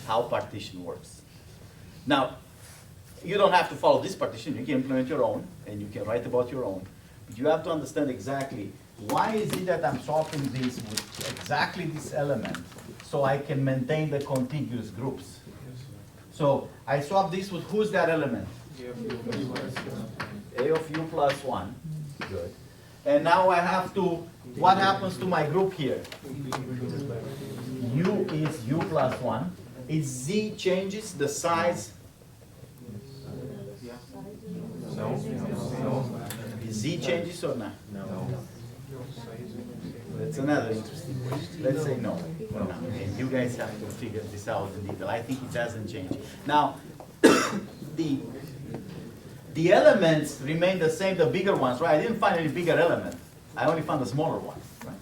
how partition works. Now, you don't have to follow this partition, you can implement your own, and you can write about your own. But you have to understand exactly, why is it that I'm swapping this with exactly this element, so I can maintain the contiguous groups? So, I swap this with who's that element? A of u plus 1, good. And now I have to, what happens to my group here? U is u plus 1. Is z changes the size? Is z changes or not? No. That's another interesting question. Let's say no. And you guys have to figure this out in detail. I think it doesn't change. Now, the elements remain the same, the bigger ones, right? I didn't find any bigger element. I only found the smaller one, right?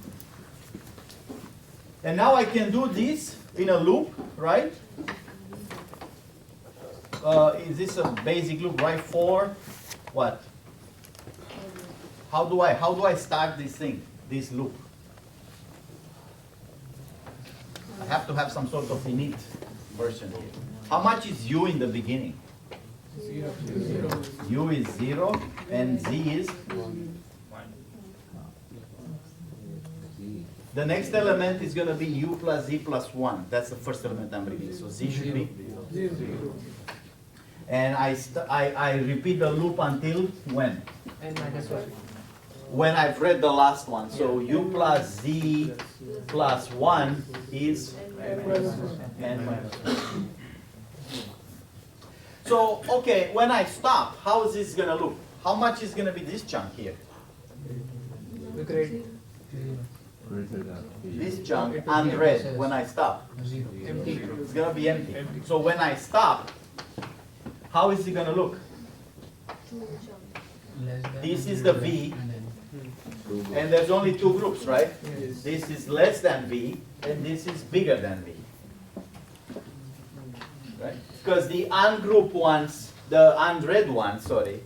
And now I can do this in a loop, right? Is this a basic loop, right? For what? How do I start this thing, this loop? I have to have some sort of init version here. How much is u in the beginning? 0. U is 0 and z is 1. The next element is going to be u plus z plus 1. That's the first element I'm reading. So z should be 0. And I repeat the loop until when? N minus 1. When I've read the last one. So u plus z plus 1 is n minus 1. So, okay, when I stop, how is this going to look? How much is going to be this chunk here? The grade. This chunk unread when I stop. Empty. It's going to be empty. So when I stop, how is it going to look? This is the V, and there's only 2 groups, right? Yes. This is less than V, and this is bigger than V. Right? Because the ungrouped ones, the unread ones, sorry,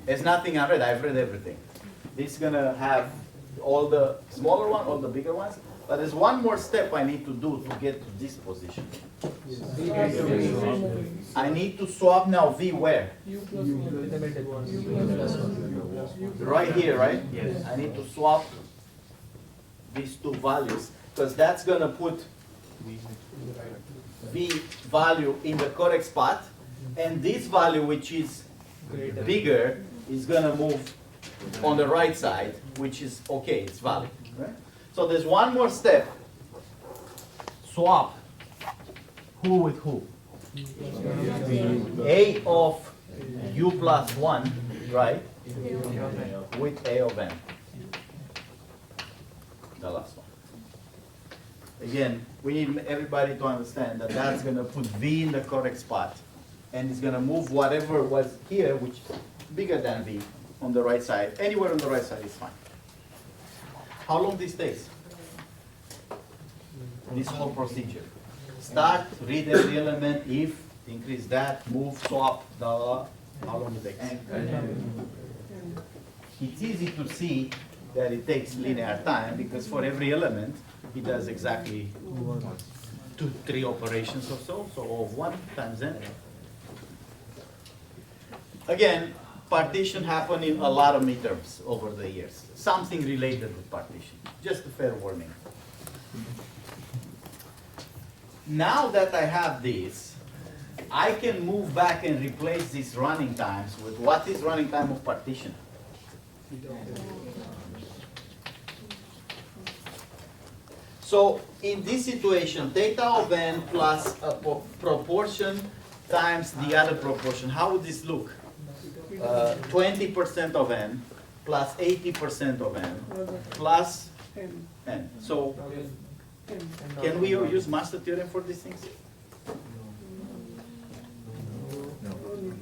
there's nothing unread. I've read everything. This is going to have all the smaller ones, all the bigger ones. But there's one more step I need to do to get to this position. I need to swap now V where? In the middle. Right here, right? Yes. I need to swap these 2 values because that's going to put V value in the correct spot, and this value, which is bigger, is going to move on the right side, which is okay, it's valid. Right? So there's one more step. Swap who with who? A of u plus 1, right? With A of n. The last one. Again, we need everybody to understand that that's going to put V in the correct spot. And it's going to move whatever was here, which is bigger than V, on the right side. Anywhere on the right side is fine. How long this takes? This whole procedure. Start, read every element, if, increase that, move, swap, how long it takes? It's easy to see that it takes linear time because for every element, it does exactly 2-3 operations or so. So O of 1 times n. Again, partition happened in a lot of midterms over the years. Something related with partition. Just a fair warning. Now that I have this, I can move back and replace these running times with what is running time of partition? So in this situation, theta of n plus a proportion times the other proportion, how would this look? 20% of n plus 80% of n plus n. So can we use master theorem for these things?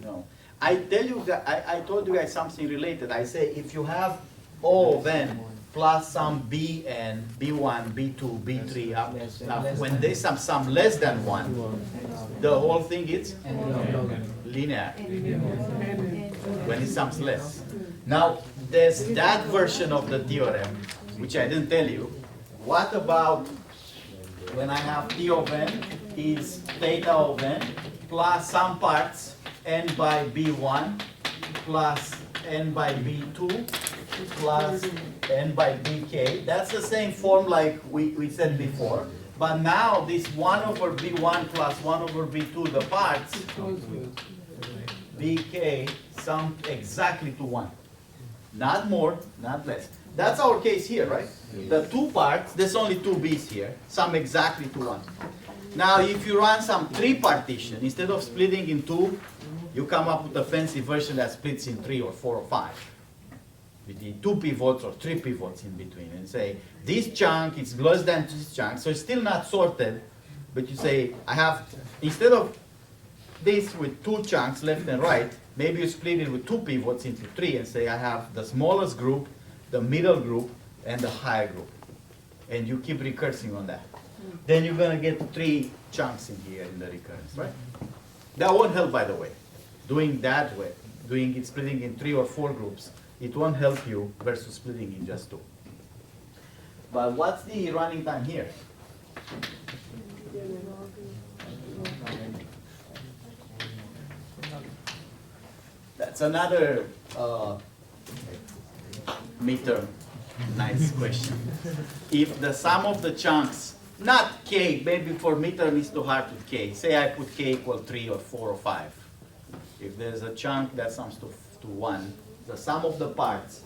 No. I told you guys something related. I say if you have O of n plus some b n, b1, b2, b3, up, when there's some sum less than 1, the whole thing is linear. When it sums less. Now, there's that version of the theorem, which I didn't tell you. What about when I have T of n is theta of n plus some parts n by b1 plus n by b2 plus n by bk. That's the same form like we said before. But now this 1 over b1 plus 1 over b2, the parts, bk sum exactly to 1. Not more, not less. That's our case here, right? The two parts, there's only two b's here, sum exactly to 1. Now if you run some 3 partition, instead of splitting in 2, you come up with a fancy version that splits in 3 or 4 or 5. With the 2 pivots or 3 pivots in between, and say, this chunk is less than this chunk, so it's still not sorted, but you say, I have, instead of this with 2 chunks left and right, maybe you split it with 2 pivots into 3 and say, I have the smallest group, the middle group, and the higher group. And you keep recursing on that. Then you're going to get 3 chunks in here in the recurrence, right? That won't help, by the way. Doing that way, doing it, splitting in 3 or 4 groups, it won't help you versus splitting in just 2. But what's the running time here? That's another midterm nice question. If the sum of the chunks, not k, maybe for midterm it's too hard with k. Say I put k equal 3 or 4 or 5. If there's a chunk that sums to 1, the sum of the parts,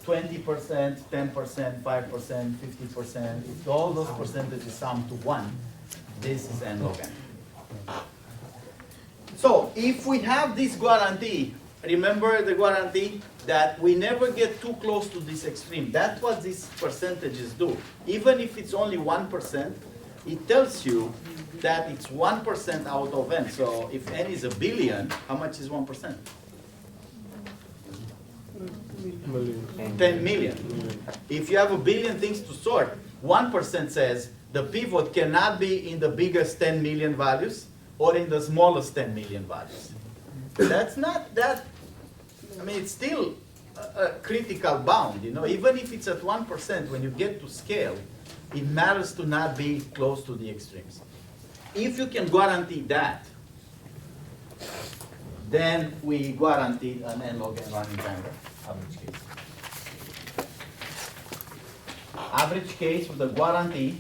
20%, 10%, 5%, 50%, if all those percentages sum to 1, this is n log n. So if we have this guarantee, remember the guarantee that we never get too close to this extreme. That's what these percentages do. Even if it's only 1%, it tells you that it's 1% out of n. So if n is a billion, how much is 1%? 10 million. If you have a billion things to sort, 1% says the pivot cannot be in the biggest 10 million values or in the smallest 10 million values. That's not that, I mean, it's still a critical bound, you know, even if it's at 1%, when you get to scale, it matters to not be close to the extremes. If you can guarantee that, then we guarantee an n log n running time average case. Average case with the guarantee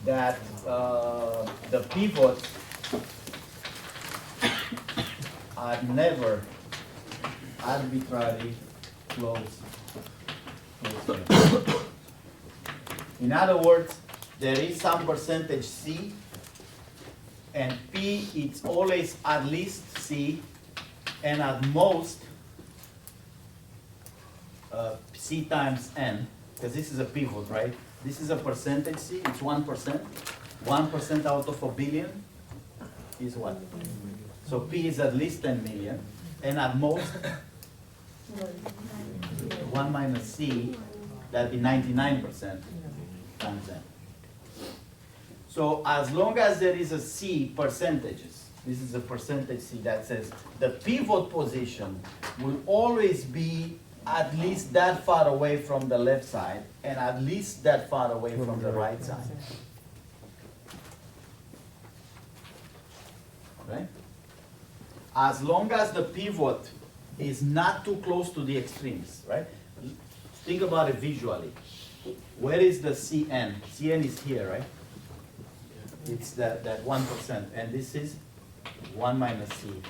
that the pivots are never arbitrarily close. In other words, there is some percentage C, and P it's always at least C, and at most C times N, because this is a pivot, right? This is a percentage C, it's 1%. 1% out of a billion is what? So P is at least 10 million, and at most 1 minus C, that'd be 99% times N. So as long as there is a C percentages, this is a percentage C that says the pivot position will always be at least that far away from the left side and at least that far away from the right side. Right? As long as the pivot is not too close to the extremes, right? Think about it visually. Where is the Cn? Cn is here, right? It's that 1%, and this is 1 minus Cn.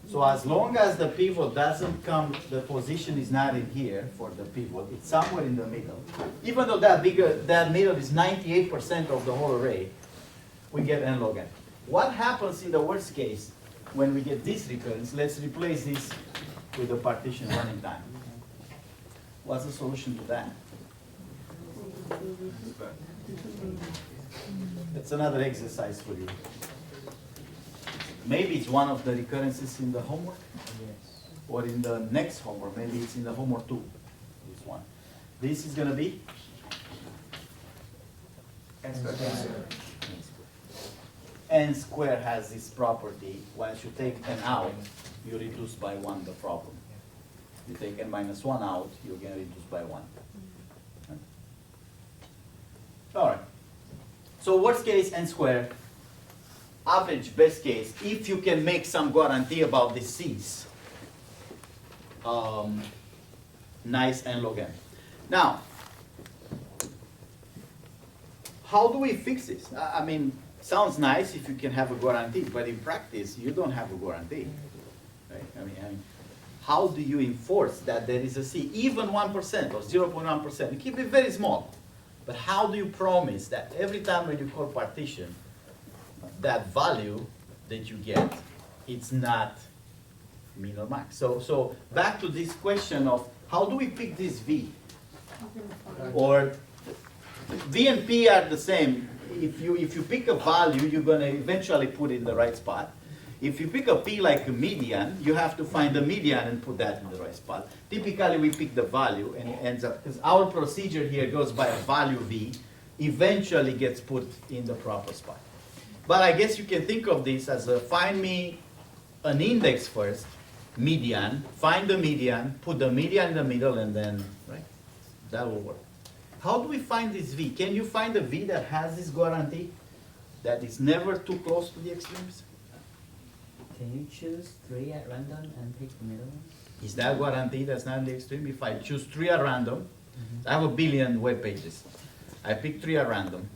So as long as the pivot doesn't come, the position is not in here for the pivot, it's somewhere in the middle. Even though that middle is 98% of the whole array, we get n log n. What happens in the worst case when we get this recurrence? Let's replace this with the partition running time. What's the solution to that? That's another exercise for you. Maybe it's one of the recurrences in the homework, Yes. or in the next homework. Maybe it's in the homework 2, this one. This is gonna be? N squared. N squared has this property. Once you take n out, you reduce by 1 the problem. You take n minus 1 out, you're gonna reduce by 1. All right. So worst case, n squared. Average, best case, if you can make some guarantee about the c's. Nice n log n. Now, how do we fix this? I mean, sounds nice if you can have a guarantee, but in practice, you don't have a guarantee. Right? I mean, how do you enforce that there is a C, even 1% or 0.1%? You keep it very small. But how do you promise that every time when you call partition, that value that you get, it's not min or max? So back to this question of how do we pick this V? Or V and P are the same. If you pick a value, you're going to eventually put it in the right spot. If you pick a P like a median, you have to find the median and put that in the right spot. Typically, we pick the value, and it ends up, because our procedure here goes by a value V, eventually gets put in the proper spot. But I guess you can think of this as a find me an index first, median, find the median, put the median in the middle, and then, right, that will work. How do we find this V? Can you find a V that has this guarantee, that is never too close to the extremes? Can you choose 3 at random and pick the middle one? Is that guarantee that's not in the extreme? If I choose 3 at random, I have 1 billion web pages. I pick 3 at random.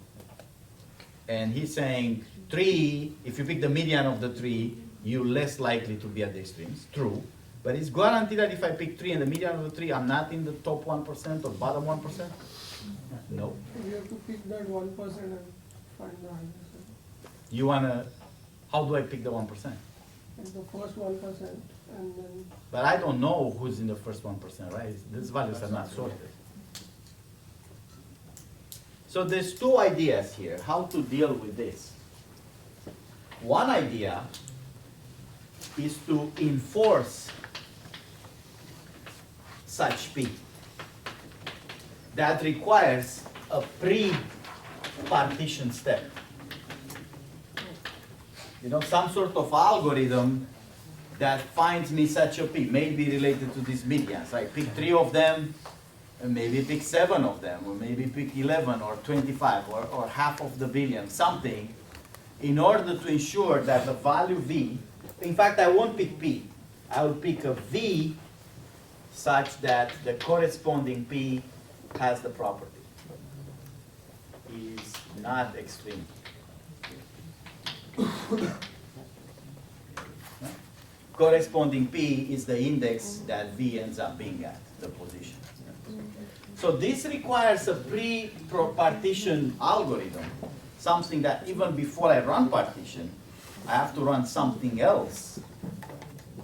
And he's saying 3, if you pick the median of the 3, you're less likely to be at the extremes. True. But it's guaranteed that if I pick 3 and the median of the 3, I'm not in the top 1% or bottom 1%? No. You have to pick that 1% and find the highest. You wanna, how do I pick the 1%? And the first 1% and then But I don't know who's in the first 1%, right? These values are not sorted. So there's 2 ideas here, how to deal with this. One idea is to enforce such P. That requires a pre-partition step. You know, some sort of algorithm that finds me such a P, maybe related to these medians. I pick 3 of them, and maybe pick 7 of them, or maybe pick 11 or 25 or half of the billion, something, in order to ensure that the value V, in fact, I won't pick P. I will pick a V such that the corresponding P has the property. Is not extreme. Corresponding P is the index that V ends up being at, the position. So this requires a pre-partition algorithm, something that even before I run partition, I have to run something else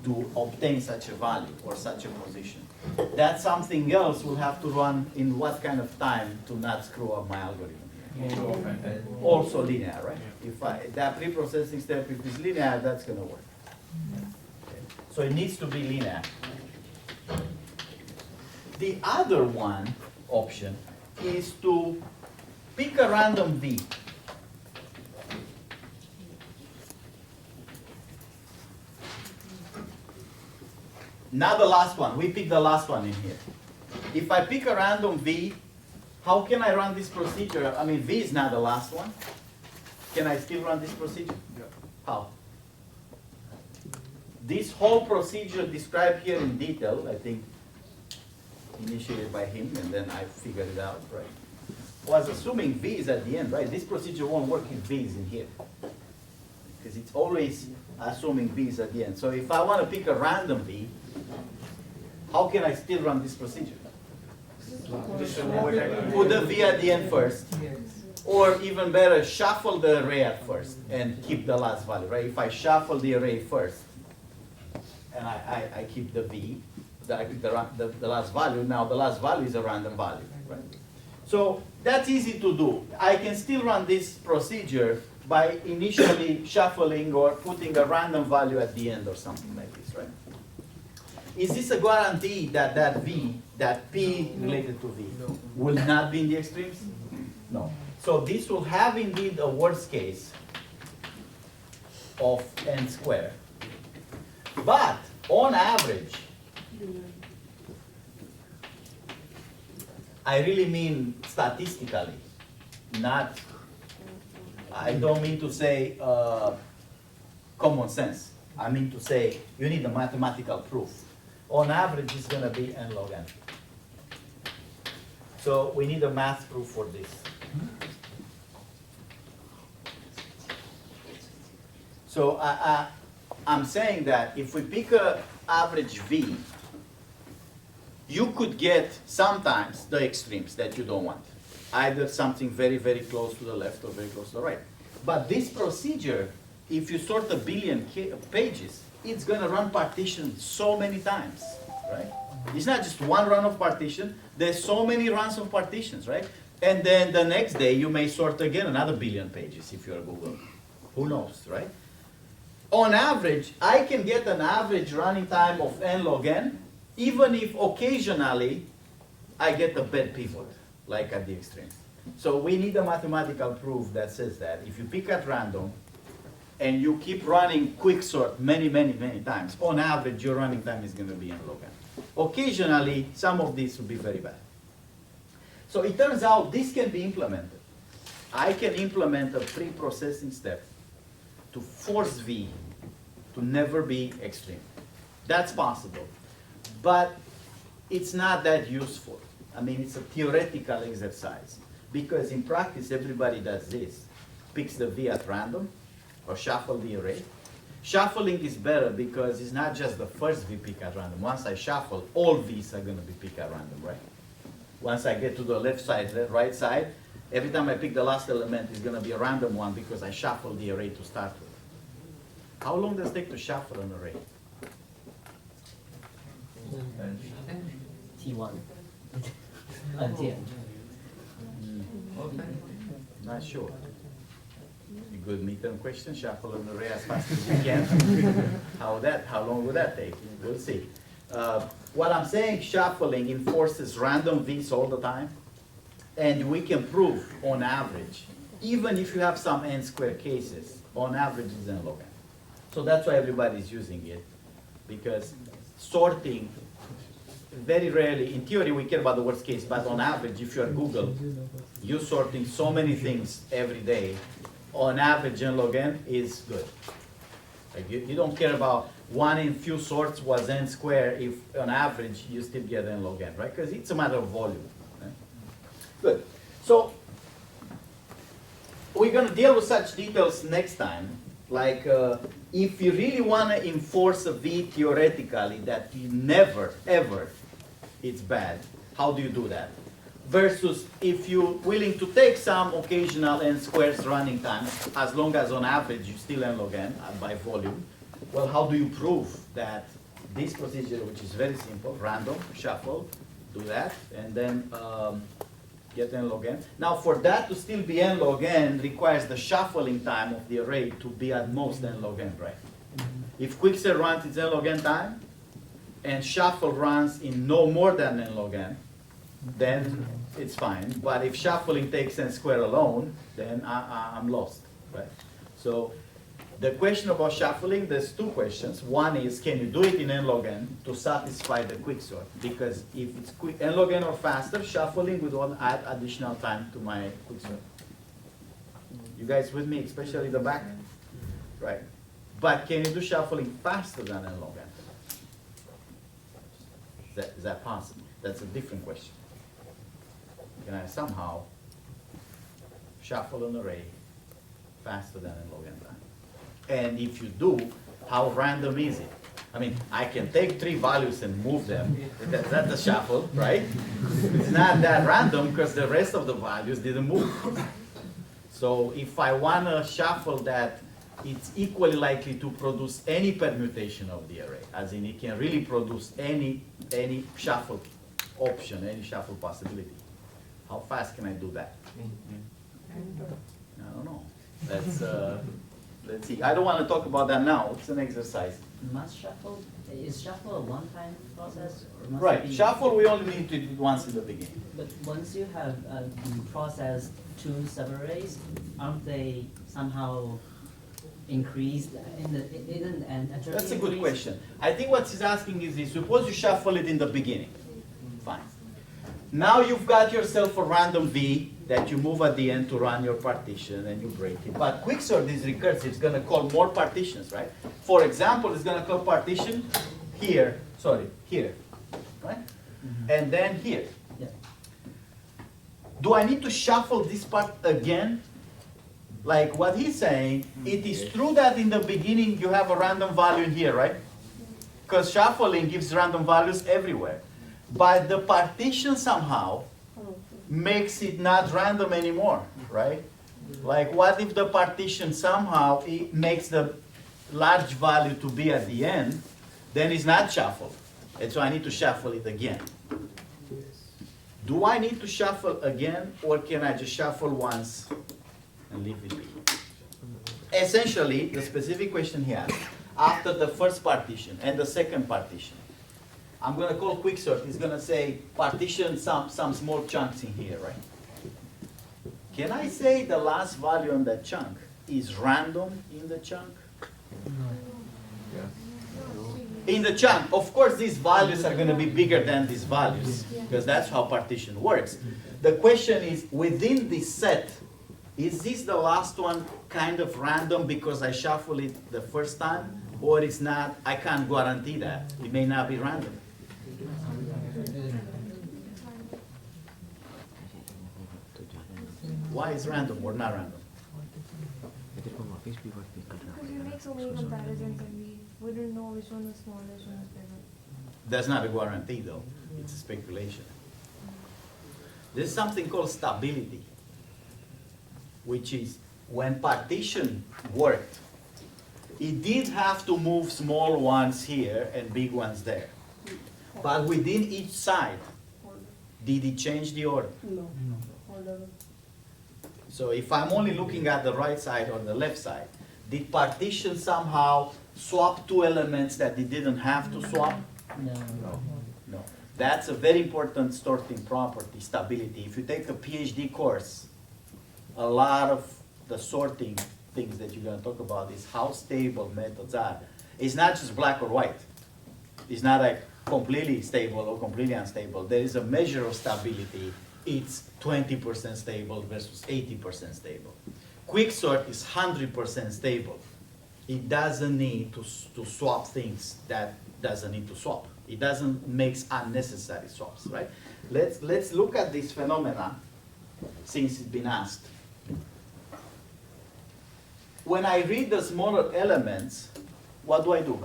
to obtain such a value or such a position. That something else will have to run in what kind of time to not screw up my algorithm? Also linear, right? If that pre-processing step, if it's linear, that's going to work. Okay. So it needs to be linear. The other one option is to pick a random V. Not the last one. We pick the last one in here. If I pick a random V, how can I run this procedure? I mean, V is not the last one. Can I still run this procedure? Yeah. How? This whole procedure described here in detail, I think, initiated by him, and then I figured it out, right? Was assuming V is at the end, right? This procedure won't work if V is in here. Because it's always assuming V is at the end. So if I want to pick a random V, how can I still run this procedure? Put the V at the end first. Or even better, shuffle the array at first and keep the last value, right? If I shuffle the array first and I keep the V, I pick the last value, now the last value is a random value, right? So that's easy to do. I can still run this procedure, by initially shuffling or putting a random value at the end or something like this, right? Is this a guarantee that that V, that P related to V, will not be in the extremes? No. So this will have indeed a worst case of n squared. But on average, I really mean statistically, not, I don't mean to say common sense. I mean to say you need a mathematical proof. On average, it's going to be n log n. So we need a math proof for this. So I'm saying that if we pick a average V, you could get sometimes the extremes that you don't want. Either something very, very close to the left or very close to the right. But this procedure, if you sort a billion pages, it's going to run partition so many times, right? It's not just one run of partition. There's so many runs of partitions, right? And then the next day, you may sort again another billion pages if you're Google. Who knows, right? On average, I can get an average running time of n log n, even if occasionally I get a bad pivot, like at the extremes. So we need a mathematical proof that says that if you pick at random and you keep running quicksort many, many, many times, on average your running time is going to be n log n. Occasionally, some of these will be very bad. So it turns out this can be implemented. I can implement a pre-processing step to force V to never be extreme. That's possible. But it's not that useful. I mean, it's a theoretical exercise. Because in practice, everybody does this. Picks the V at random, or shuffle the array. Shuffling is better because it's not just the first V pick at random. Once I shuffle, all V's are going to be picked at random, right? Once I get to the left side, the right side, every time I pick the last element, it's going to be a random one because I shuffle the array to start with. How long does it take to shuffle an array? T1. Until. Not sure. A good midterm question, shuffle an array as fast as you can. How long would that take? We'll see. What I'm saying, shuffling enforces random V's all the time. And we can prove on average, even if you have some n squared cases, on average is n log n. So that's why everybody's using it, because sorting, very rarely, in theory we care about the worst case, but on average, if you're Google, you sorting so many things every day, on average n log n is good. Like you don't care about one in few sorts was n squared if on average you still get n log n, right? Because it's a matter of volume. Right? Good. So we're going to deal with such details next time. Like if you really want to enforce a V theoretically that you never, ever, it's bad, how do you do that? Versus if you're willing to take some occasional n squares running time, as long as on average you still n log n by volume, well, how do you prove that this procedure, which is very simple, random, shuffle, do that, and then get n log n. Now for that to still be n log n requires the shuffling time of the array to be at most n log n, right? If Quicksort runs its n log n time, and shuffle runs in no more than n log n, then it's fine. But if shuffling takes n squared alone, then I'm lost, right? So the question about shuffling, there's two questions. One is, can you do it in n log n to satisfy the quicksort? Because if it's n log n or faster, shuffling would add additional time to my quicksort. You guys with me, especially the back? Right. But can you do shuffling faster than n log n? Is that possible? That's a different question. Can I somehow shuffle an array faster than n log n time? And if you do, how random is it? I mean, I can take 3 values and move them. That's a shuffle, right? It's not that random because the rest of the values didn't move. So if I want to shuffle that, it's equally likely to produce any permutation of the array, as in it can really produce any shuffle option, any shuffle possibility. How fast can I do that? I don't know. Let's see. I don't want to talk about that now. It's an exercise. Must shuffle, is shuffle a one-time process? Or must it Right. be- Shuffle, we only need to do it once in the beginning. But once you have processed two subarrays, aren't they somehow increased in the, in an entropy That's a good increase? question. I think what he's asking is this. Suppose you shuffle it in the beginning. Fine. Now you've got yourself a random V that you move at the end to run your partition and you break it. But Quicksort is recursive. It's going to call more partitions, right? For example, it's going to call partition here, here, right? And then here. Yeah. Do I need to shuffle this part again? Like what he's saying, it is true that in the beginning you have a random value in here, right? Because shuffling gives random values everywhere. But the partition somehow makes it not random anymore, right? Like what if the partition somehow it makes the large value to be at the end, then it's not shuffled. And so I need to shuffle it again. Do I need to shuffle again, or can I just shuffle once and leave it be? Essentially, the specific question he asked, after the first partition and the second partition, I'm going to call Quicksort. He's going to say partition some small chunks in here, right? Can I say the last value on that chunk is random in the chunk? In the chunk, of course, these values are going to be bigger than these values, because that's how partition works. The question is, within this set, is this the last one kind of random because I shuffle it the first time, or it's not? I can't guarantee that. It may not be random. Why is random or not random? Because we make so many comparisons and we wouldn't know which one is small, which one is bigger. That's not a guarantee, though. It's a speculation. There's something called stability, which is when partition worked, it did have to move small ones here and big ones there. But within each side, did it change the order? No. Order. So if I'm only looking at the right side or the left side, did partition somehow swap two elements that it didn't have to swap? No. No. That's a very important sorting property, stability. If you take a PhD course, a lot of the sorting things that you're going to talk about is how stable methods are. It's not just black or white. It's not like completely stable or completely unstable. There is a measure of stability. It's 20% stable versus 80% stable. Quicksort is 100% stable. It doesn't need to swap things that doesn't need to swap. It doesn't make unnecessary swaps, right? Let's look at this phenomena since it's been asked. When I read the smaller elements, what do I do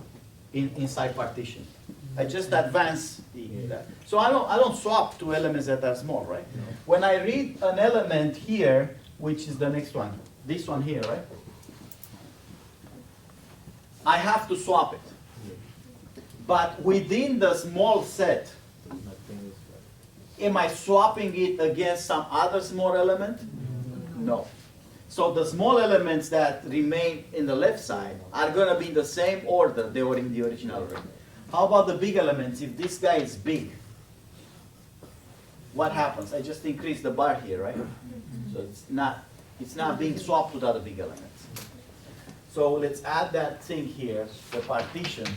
inside partition? I just advance that. So I don't swap two elements that are small, right? No. When I read an element here, which is the next one, this one here, right? I have to swap it. But within the small set, am I swapping it against some other small element? No. So the small elements that remain in the left side are going to be in the same order they were in the original array. How about the big elements? If this guy is big, what happens? I just increase the bar here, right? So it's not being swapped with other big elements. So let's add that thing here, the partition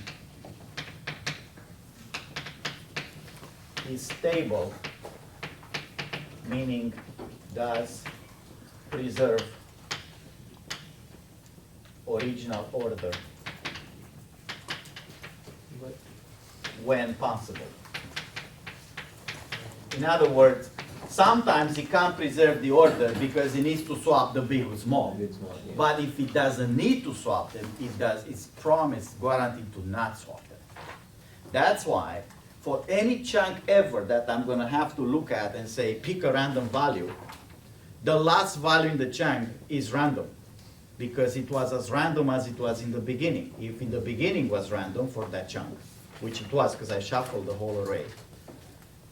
is stable, meaning does preserve original order when possible. In other words, sometimes it can't preserve the order because it needs to swap the big with small. But if it doesn't need to swap them, it's promised, guaranteed to not swap them. That's why for any chunk ever that I'm going to have to look at and say pick a random value, the last value in the chunk is random because it was as random as it was in the beginning. If in the beginning was random for that chunk, which it was because I shuffled the whole array,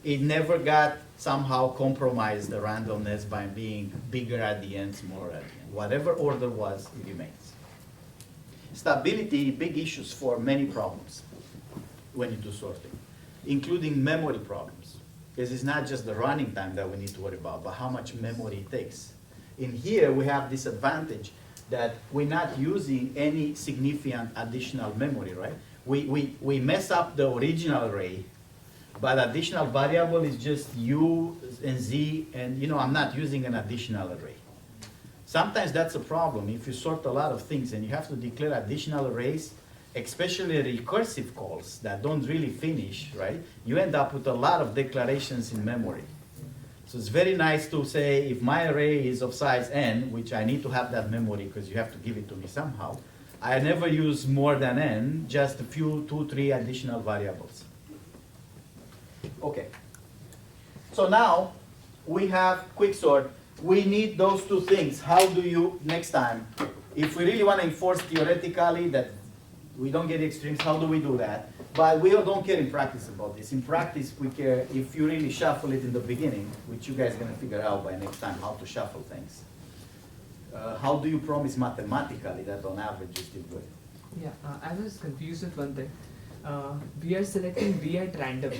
it never got somehow compromised the randomness by being bigger at the end, smaller at the end. Whatever order was, it remains. Stability, big issues for many problems when you do sorting, including memory problems. Because it's not just the running time that we need to worry about, but how much memory it takes. In here, we have this advantage that we're not using any significant additional memory, right? We mess up the original array, but additional variable is just U and Z, and I'm not using an additional array. Sometimes that's a problem. If you sort a lot of things and you have to declare additional arrays, especially recursive calls that don't really finish, right? You end up with a lot of declarations in memory. So it's very nice to say if my array is of size n, which I need to have that memory because you have to give it to me somehow, I never use more than n, just a few, 2, 3 additional variables. Okay. So now we have quicksort. We need those two things. How do you, next time, if we really want to enforce theoretically that we don't get extremes, how do we do that? But we don't care in practice about this. In practice, we care if you really shuffle it in the beginning, which you guys are going to figure out by next time how to shuffle things. How do you promise mathematically that on average is still good? Yeah, I was confused with one thing. We are selecting V at random.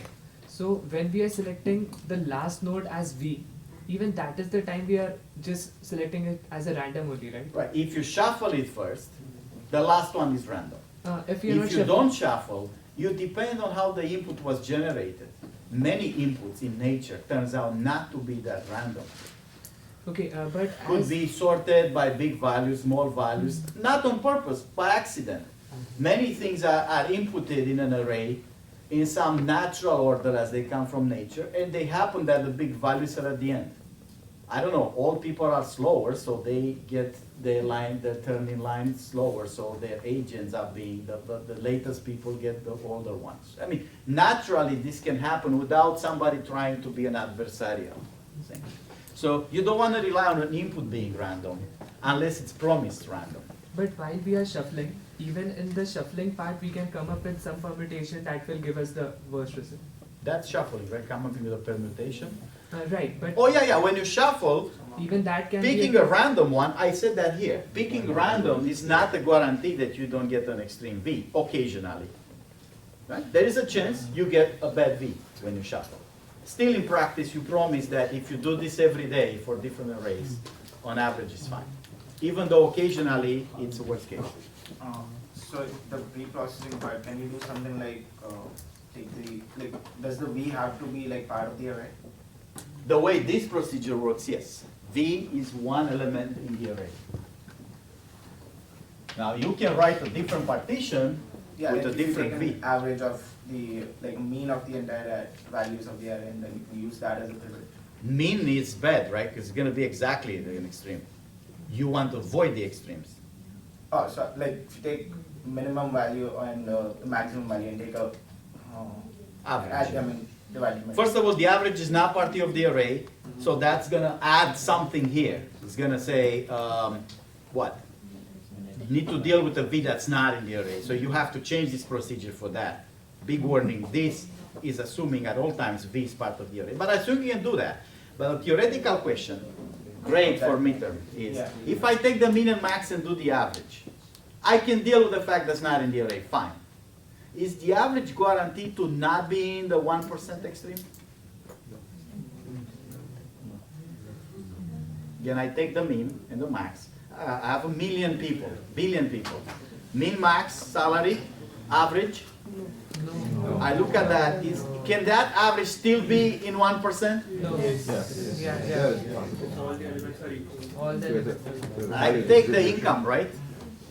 So when we are selecting the last node as V, even that is the time we are just selecting it as a random only, right? Right. If you shuffle it first, the last one is random. If you're not If you don't shuffle, you depend on how the input was generated. Many inputs in nature turns out not to be that random. Okay, but Could as, be sorted by big values, small values, not on purpose, by accident. Many things are inputted in an array in some natural order as they come from nature, and they happen that the big values are at the end. I don't know, all people are slower, so they get their turning line slower, so their age ends up being, the latest people get the older ones. I mean, naturally this can happen without somebody trying to be an adversarial thing. So you don't want to rely on an input being random unless it's promised random. but while we are shuffling, even in the shuffling part, we can come up with some permutation that will give us the worst result. That's shuffling, right? Come up with a permutation. Right, but Oh yeah, when you shuffle, even that can picking be a random one, I said that here. Picking random is not a guarantee that you don't get an extreme V, occasionally. Right? There is a chance you get a bad V when you shuffle. Still in practice, you promise that if you do this every day for different arrays, on average it's fine. Even though occasionally it's a worst case. So the pre-processing part, can you do something like, does the V have to be like part of the array? The way this procedure works, yes. V is one element in the array. Now you can write a different partition Yeah, with like a if you different take V. an average of the mean of the entire values of the array, and then you can use that as a pivot. Mean is bad, right? Because it's going to be exactly an extreme. You want to avoid the extremes. Oh, so like if you take minimum value and the maximum value and take a Average. divide it. First of all, the average is not part of the array, so that's going to add something here. It's going to say, what? You need to deal with a V that's not in the array, so you have to change this procedure for that. Big warning, this is assuming at all times V is part of the array. But I assume you can do that. But a theoretical question, great for midterm, is if I take the mean and max and do the average, I can deal with the fact that's not in the array, fine. Is the average guaranteed to not be in the 1% extreme? Again, I take the mean and the max. I have 1 million people, billion people. Mean, max, salary, average. I look at that. Can that average still be in 1%? no. Yes. Yeah. All the I take the income, right?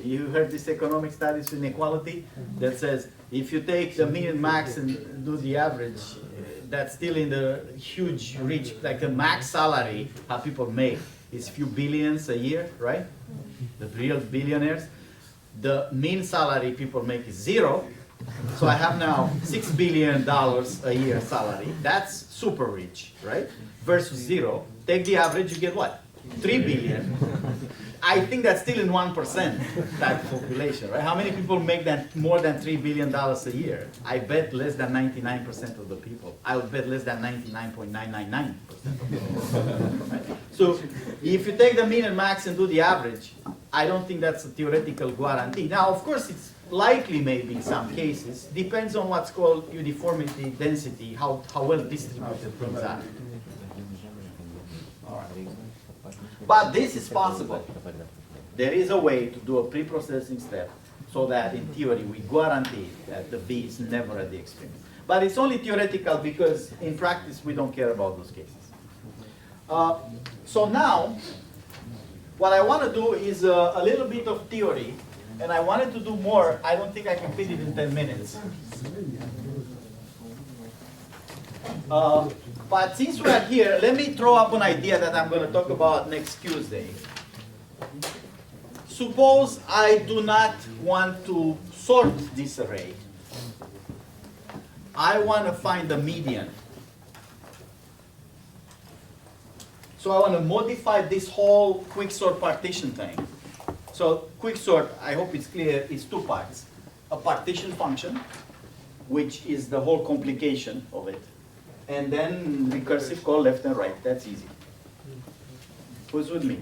You heard this economic studies inequality that says if you take the mean and max and do the average, that's still in the huge reach, like a max salary, how people make is few billions a year, right? The real billionaires. The mean salary people make is 0. So I have now $6 billion a year salary. That's super rich, right? Versus 0. Take the average, you get what? 3 billion, I think that's still in 1% type of population, right? How many people make that more than $3 billion a year? I bet less than 99% of the people. I would bet less than 99.999% of the people. Right? So if you take the mean and max and do the average, I don't think that's a theoretical guarantee. Now, of course, it's likely maybe in some cases, depends on what's called uniformity density, how well distributed things are. All right. But this is possible. There is a way to do a pre-processing step so that in theory we guarantee that the B is never at the extreme. But it's only theoretical because in practice we don't care about those cases. So now, what I want to do is a little bit of theory, and I wanted to do more. I don't think I can fit it in 10 minutes. But since we're here, let me throw up an idea that I'm going to talk about next Tuesday. Suppose I do not want to sort this array. I want to find the median. So I want to modify this whole quicksort partition thing. So quicksort, I hope it's clear, is two parts. A partition function, which is the whole complication of it. And then recursive call left and right. That's easy. Who's with me?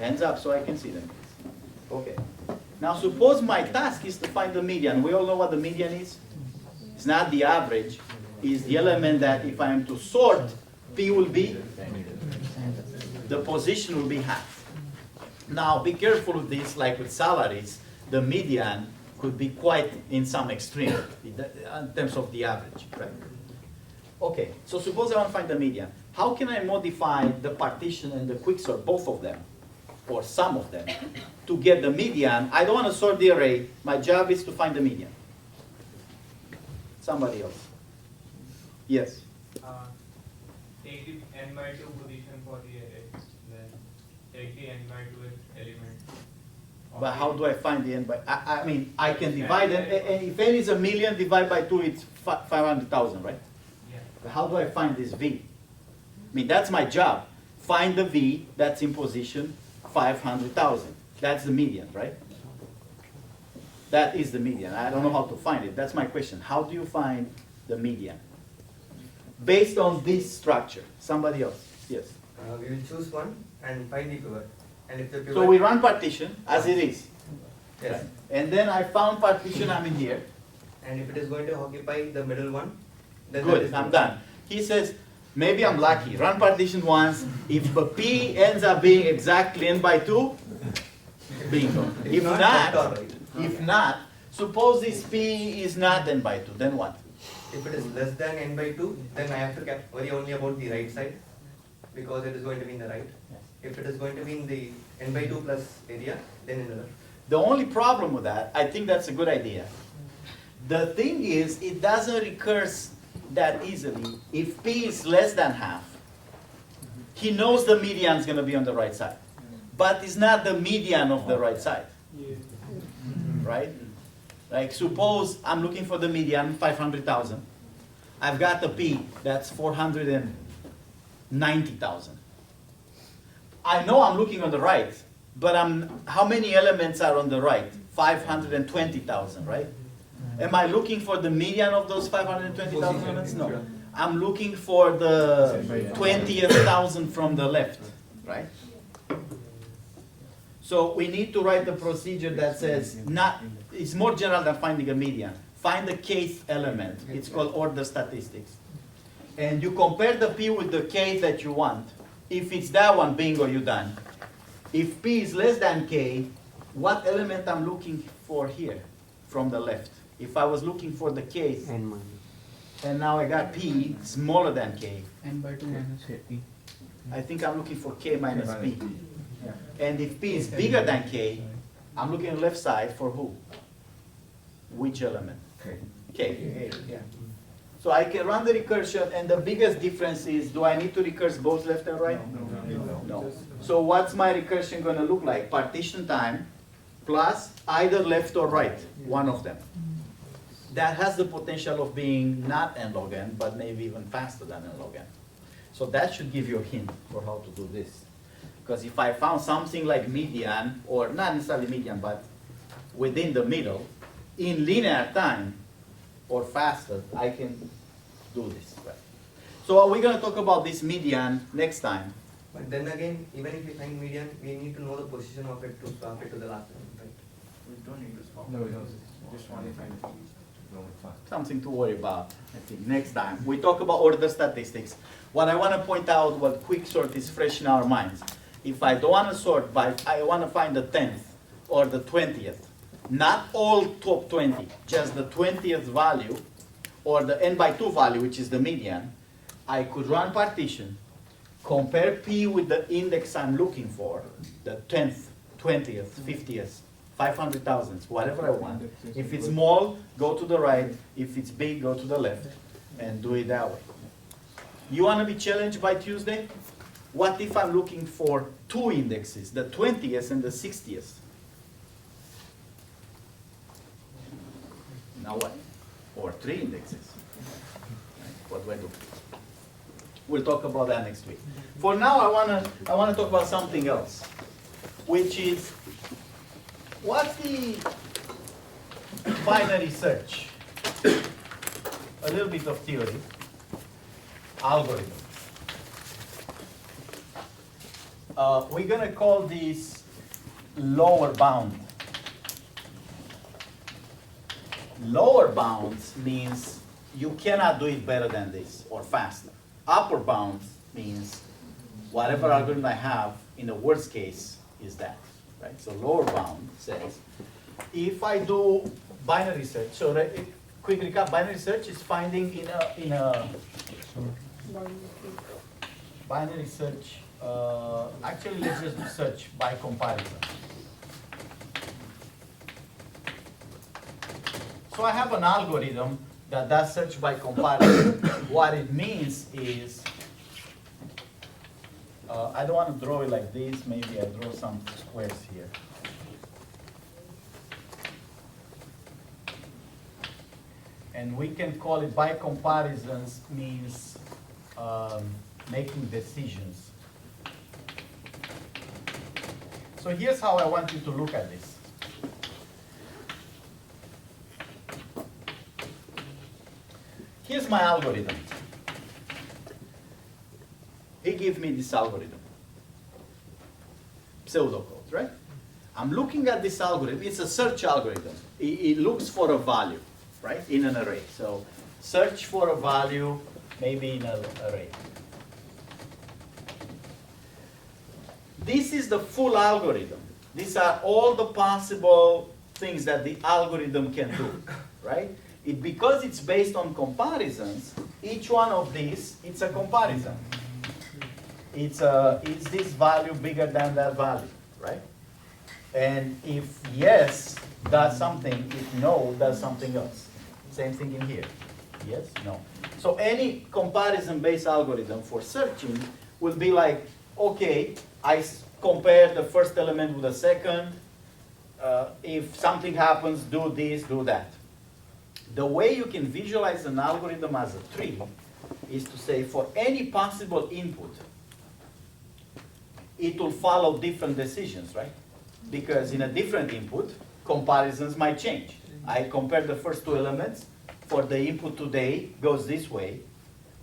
Hands up so I can see them. Okay. Now suppose my task is to find the median. We all know what the median is? It's not the average. It's the element that if I am to sort, P will be, the position will be half. Now be careful with this, like with salaries, the median could be quite in some extreme in terms of the average, right? Okay, so suppose I want to find the median. How can I modify the partition and the quicksort, both of them, or some of them, to get the median? I don't want to sort the array. My job is to find the median. Somebody else. Yes? Take the n by 2 position for the array, then take the n by 2 element. But how do I find the n by? I mean, I can divide it. If n is a million, divide by 2, it's 500,000, right? Yeah. But how do I find this v? I mean, that's my job. Find the v that's in position 500,000. That's the median, right? That is the median. I don't know how to find it. That's my question. How do you find the median? Based on this structure. Somebody else? Yes. We will choose one and find the pivot. And if the pivot, So we run partition as it is. yes. And then I found partition, I'm in here. And if it is going to occupy the middle one, then that is Good, I'm done. He says, maybe I'm lucky. Run partition once. If the P ends up being exactly n by 2, bingo. If not, not, that's all right. if not, suppose this P is not n by 2, then what? If it is less than n by 2, then I have to worry only about the right side because it is going to be in the right. If it is going to be in the n by 2 plus area, then in the left. The only problem with that, I think that's a good idea. The thing is, it doesn't recurse that easily. If P is less than half, he knows the median is going to be on the right side. But it's not the median of the right side. Right? Like suppose I'm looking for the median, 500,000. I've got a P that's 490,000. I know I'm looking on the right, but how many elements are on the right? 520,000, right? Am I looking for the median of those 520,000 elements? No. I'm looking for the 20th thousand from the left, right? So we need to write the procedure that says, it's more general than finding a median. Find the kth element. It's called order statistics. And you compare the P with the k that you want. If it's that one, bingo, you're done. If P is less than k, what element I'm looking for here from the left? If I was looking for the k, and now I got P smaller than k, n by 2 minus p. I think I'm looking for k minus P. And if P is bigger than k, I'm looking on the left side for who? Which element? K. Yeah. So I can run the recursion, and the biggest difference is, do I need to recurse both left and right? No. So what's my recursion going to look like? Partition time plus either left or right, one of them. That has the potential of being not n log n, but maybe even faster than n log n. So that should give you a hint for how to do this. Because if I found something like median, or not necessarily median, but within the middle, in linear time, or faster, I can do this. Right? So we're going to talk about this median next time. But then again, even if we find median, we need to know the position of it to swap it to the last one, right? We don't need to swap. No, we don't. Just want to find it. Something to worry about, I think, next time. We talk about order statistics. What I want to point out, what Quicksort is fresh in our minds. If I don't want to sort by, I want to find the 10th or the 20th. Not all top 20, just the 20th value or the n by 2 value, which is the median. I could run partition, compare P with the index I'm looking for, the 10th, 20th, 50th, 500,000, whatever I want. If it's small, go to the right. If it's big, go to the left, and do it that way. You want to be challenged by Tuesday? What if I'm looking for two indexes, the 20th and the 60th? Now what? Or three indexes. What do I do? We'll talk about that next week. For now, I wanna talk about something else, which is what's the binary search? A little bit of theory, algorithm. We're gonna call this lower bound. Lower bounds means you cannot do it better than this or faster. Upper bounds means whatever algorithm I have in the worst case is that, right? So lower bound says, if I do binary search, so quick recap, binary search is finding in a binary search, actually let's just do search by comparison. So I have an algorithm that does search by comparison. What it means is, I don't want to draw it like this, maybe I draw some squares here. And we can call it by comparisons means making decisions. So here's how I want you to look at this. Here's my algorithm. He gave me this algorithm. Pseudocode, right? I'm looking at this algorithm. It's a search algorithm. It looks for a value, right, in an array. So search for a value, maybe in an array. This is the full algorithm. These are all the possible things that the algorithm can do, right? Because it's based on comparisons, each one of these, it's a comparison. It's this value bigger than that value, right? And if yes, does something, if no, does something else. Same thing in here. Yes, no. So any comparison-based algorithm for searching will be like, okay, I compare the first element with the second. If something happens, do this, do that. The way you can visualize an algorithm as a tree is to say for any possible input, it will follow different decisions, right? Because in a different input, comparisons might change. I compare the first two elements. For the input today, goes this way.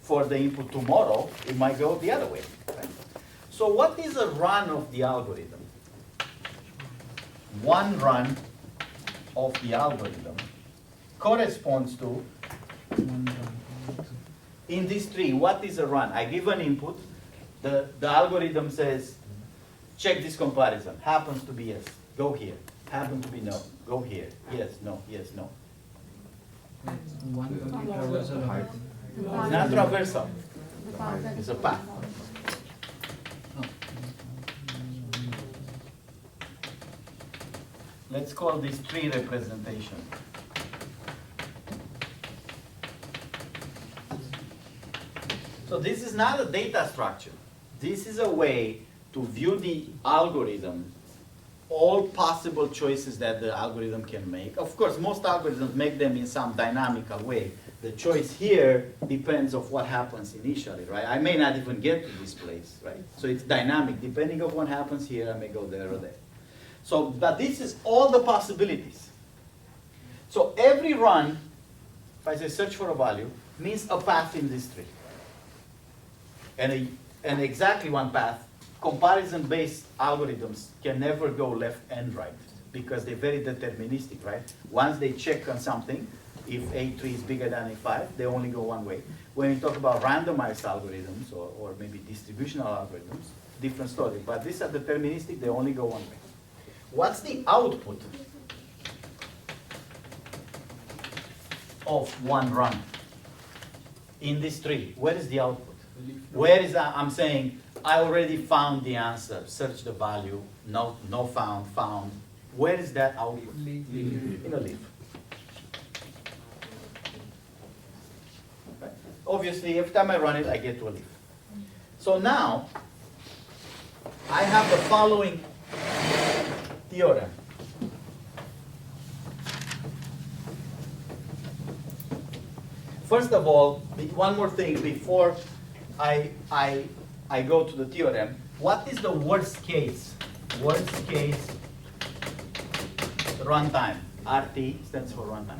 For the input tomorrow, it might go the other way, right? So what is a run of the algorithm? One run of the algorithm corresponds to, in this tree, what is a run? I give an input, the algorithm says, check this comparison, happens to be yes, go here, happens to be no, go here, yes, no. It's not traversal, it's a path. Let's call this tree representation. So this is not a data structure. This is a way to view the algorithm, all possible choices that the algorithm can make. Of course, most algorithms make them in some dynamical way, The choice here depends of what happens initially, right? I may not even get to this place, right? So it's dynamic. Depending on what happens here, I may go there or there. So, but this is all the possibilities. So every run, if I say search for a value, means a path in this tree. And exactly one path. Comparison-based algorithms can never go left and right because they're very deterministic, right? Once they check on something, if A3 is bigger than A5, they only go one way. When you talk about randomized algorithms or maybe distributional algorithms, different story. But these are deterministic, they only go one way. What's the output of one run in this tree? Where is the output? Where is that? I'm saying I already found the answer, search the value, no found, found. Where is that output? In a leaf. Right? Obviously, every time I run it, I get to a leaf. So now, I have the following theorem. First of all, one more thing before I go to the theorem. What is the worst case? Worst case runtime. RT stands for runtime.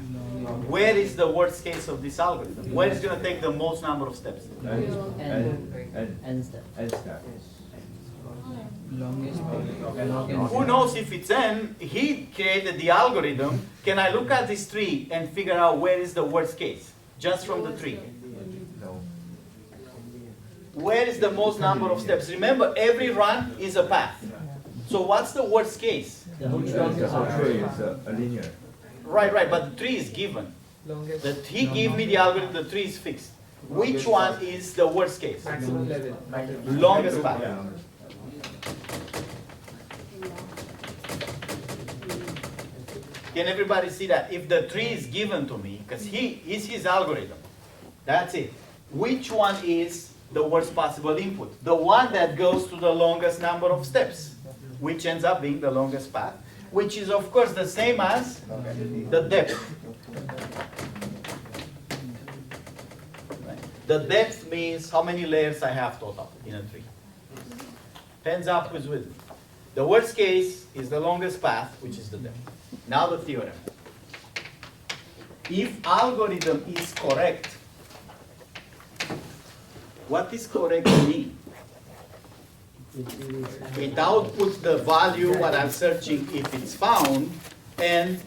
Where is the worst case of this algorithm? Where is going to take the most number of steps? N step. Who knows if it's n? He created the algorithm. Can I look at this tree and figure out where is the worst case? Just from the tree. Where is the most number of steps? Remember, every run is a path. So what's the worst case? The linear. Right, but the tree is given. That he gave me the algorithm, the tree is fixed. Which one is the worst case? Maximum level. Longest path. Can everybody see that? If the tree is given to me, because he is his algorithm, that's it. Which one is the worst possible input? The one that goes to the longest number of steps, which ends up being the longest path, which is of course the same as the depth. The depth means how many layers I have total in a tree. Hands up who's with me. The worst case is the longest path, which is the depth. Now the theorem. If algorithm is correct, what is correct mean? It outputs the value what I'm searching if it's found, and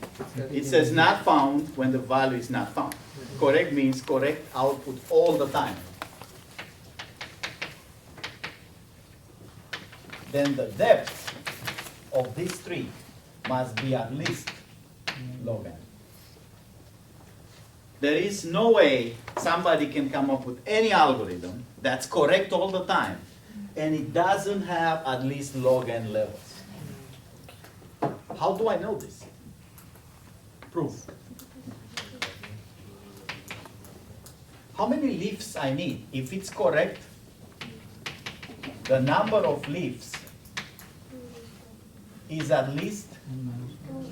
it says not found when the value is not found. Correct means correct output all the time. Then the depth of this tree must be at least log n. There is no way somebody can come up with any algorithm that's correct all the time and it doesn't have at least log n levels. How do I know this? Proof. How many leaves I need? If it's correct, the number of leaves is at least,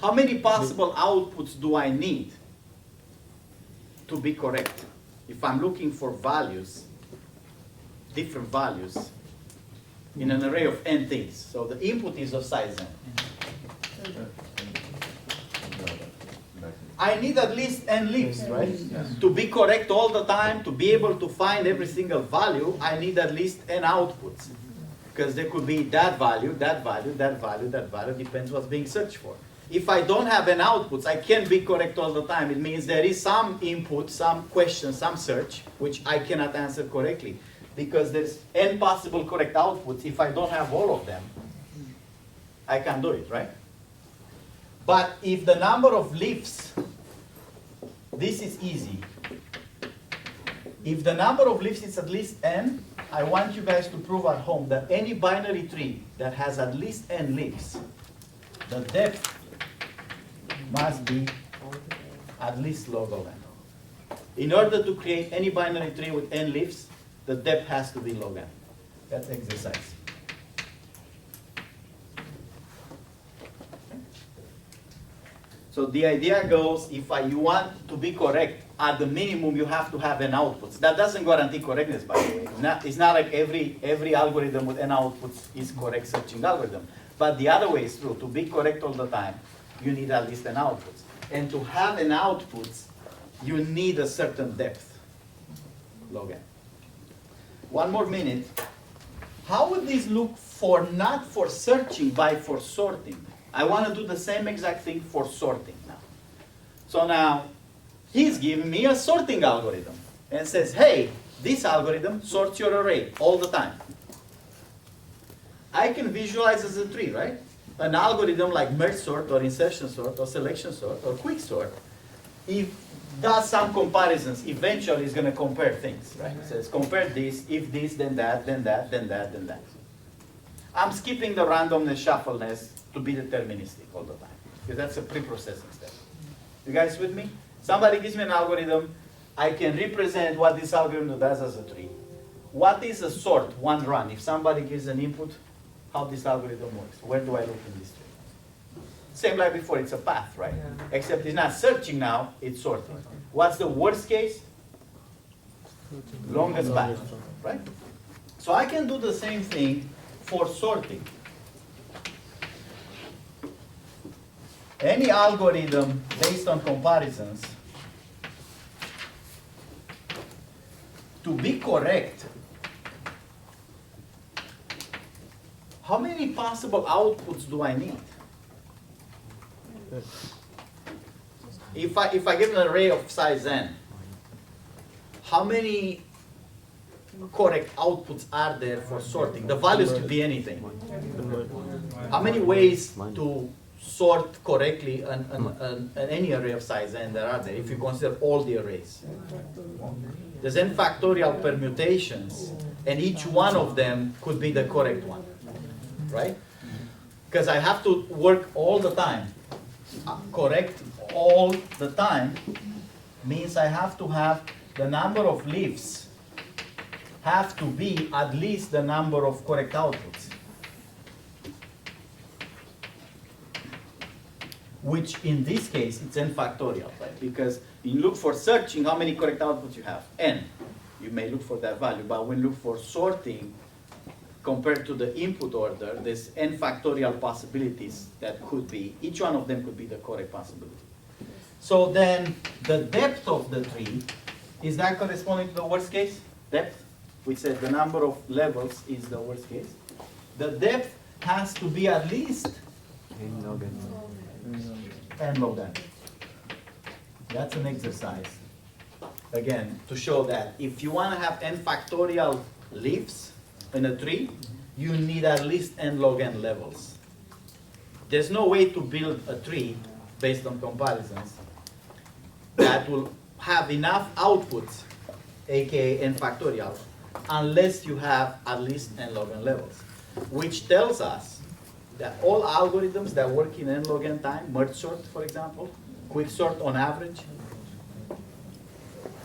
how many possible outputs do I need to be correct? If I'm looking for values, different values, in an array of n things. So the input is of size n. I need at least n leaves, right? To be correct all the time, to be able to find every single value, I need at least n outputs. Because there could be that value, that value, that value, that value, depends what's being searched for. If I don't have n outputs, I can't be correct all the time. It means there is some input, some question, some search, which I cannot answer correctly. Because there's n possible correct outputs. If I don't have all of them, I can't do it, right? But if the number of leaves, this is easy. If the number of leaves is at least n, I want you guys to prove at home that any binary tree that has at least n leaves, the depth must be at least log of n. In order to create any binary tree with n leaves, the depth has to be log n. That's exercise. So the idea goes, if you want to be correct, at the minimum you have to have n outputs. That doesn't guarantee correctness, by the way. It's not like every algorithm with n outputs is correct searching algorithm. But the other way is true. To be correct all the time, you need at least n outputs. And to have n outputs, you need a certain depth, log n. One more minute. How would this look for not for searching, but for sorting? I want to do the same exact thing for sorting now. So now, he's giving me a sorting algorithm and says, hey, this algorithm sorts your array all the time. I can visualize as a tree, right? An algorithm like merge sort or insertion sort or selection sort or quicksort, if does some comparisons, eventually it's going to compare things, right? It says compare this, if this, then that, then that, then that, then that. I'm skipping the randomness, shuffleness to be deterministic all the time, because that's a pre-processing step. You guys with me? Somebody gives me an algorithm, I can represent what this algorithm does as a tree. What is a sort, one run? If somebody gives an input, how this algorithm works. Where do I look in this tree? Same like before, it's a path, right? Yeah. Except it's not searching now, it's sorting. What's the worst case? Longest path, right? So I can do the same thing for sorting. Any algorithm based on comparisons, to be correct, how many possible outputs do I need? If I get an array of size n, how many correct outputs are there for sorting? The values could be anything. How many ways to sort correctly an any array of size n there are there, if you consider all the arrays? There's n factorial permutations, and each one of them could be the correct one, right? Because I have to work all the time. Correct all the time means I have to have the number of leaves have to be at least the number of correct outputs. Which in this case, it's n factorial, right? Because you look for searching, how many correct outputs you have? N. You may look for that value, but when you look for sorting, compared to the input order, there's n factorial possibilities that could be, each one of them could be the correct possibility. So then, the depth of the tree, is that corresponding to the worst case? Depth? We said the number of levels is the worst case. The depth has to be at least n log n. That's an exercise. Again, to show that if you want to have n factorial leaves in a tree, you need at least n log n levels. There's no way to build a tree based on comparisons that will have enough outputs, aka n factorial, unless you have at least n log n levels. Which tells us that all algorithms that work in n log n time, merge sort, for example, quicksort on average,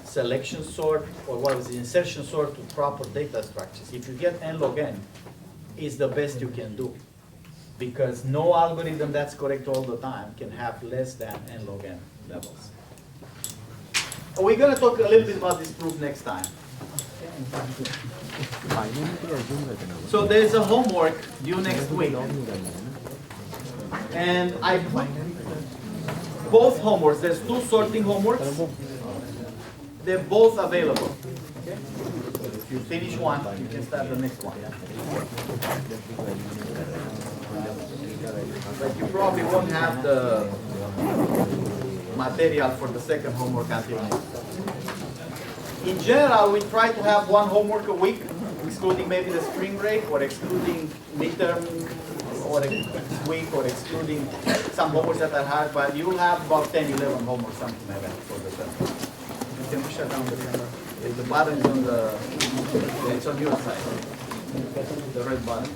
selection sort, or what is it, insertion sort to proper data structures, if you get n log n, is the best you can do. Because no algorithm that's correct all the time can have less than n log n levels. We're going to talk a little bit about this proof next time. So there's a homework due next week. And I put both homeworks, there's two sorting homeworks. They're both available. Okay? If you finish one, you can start the next one. But you probably won't have the material for the second homework until next. In general, we try to have one homework a week, excluding maybe the spring break, or excluding midterm, or a week, or excluding some homeworks that are hard, but you'll have about 10, 11 homeworks, something like that for the term. You can push that down the camera. The button is on the, it's on your side. The red button.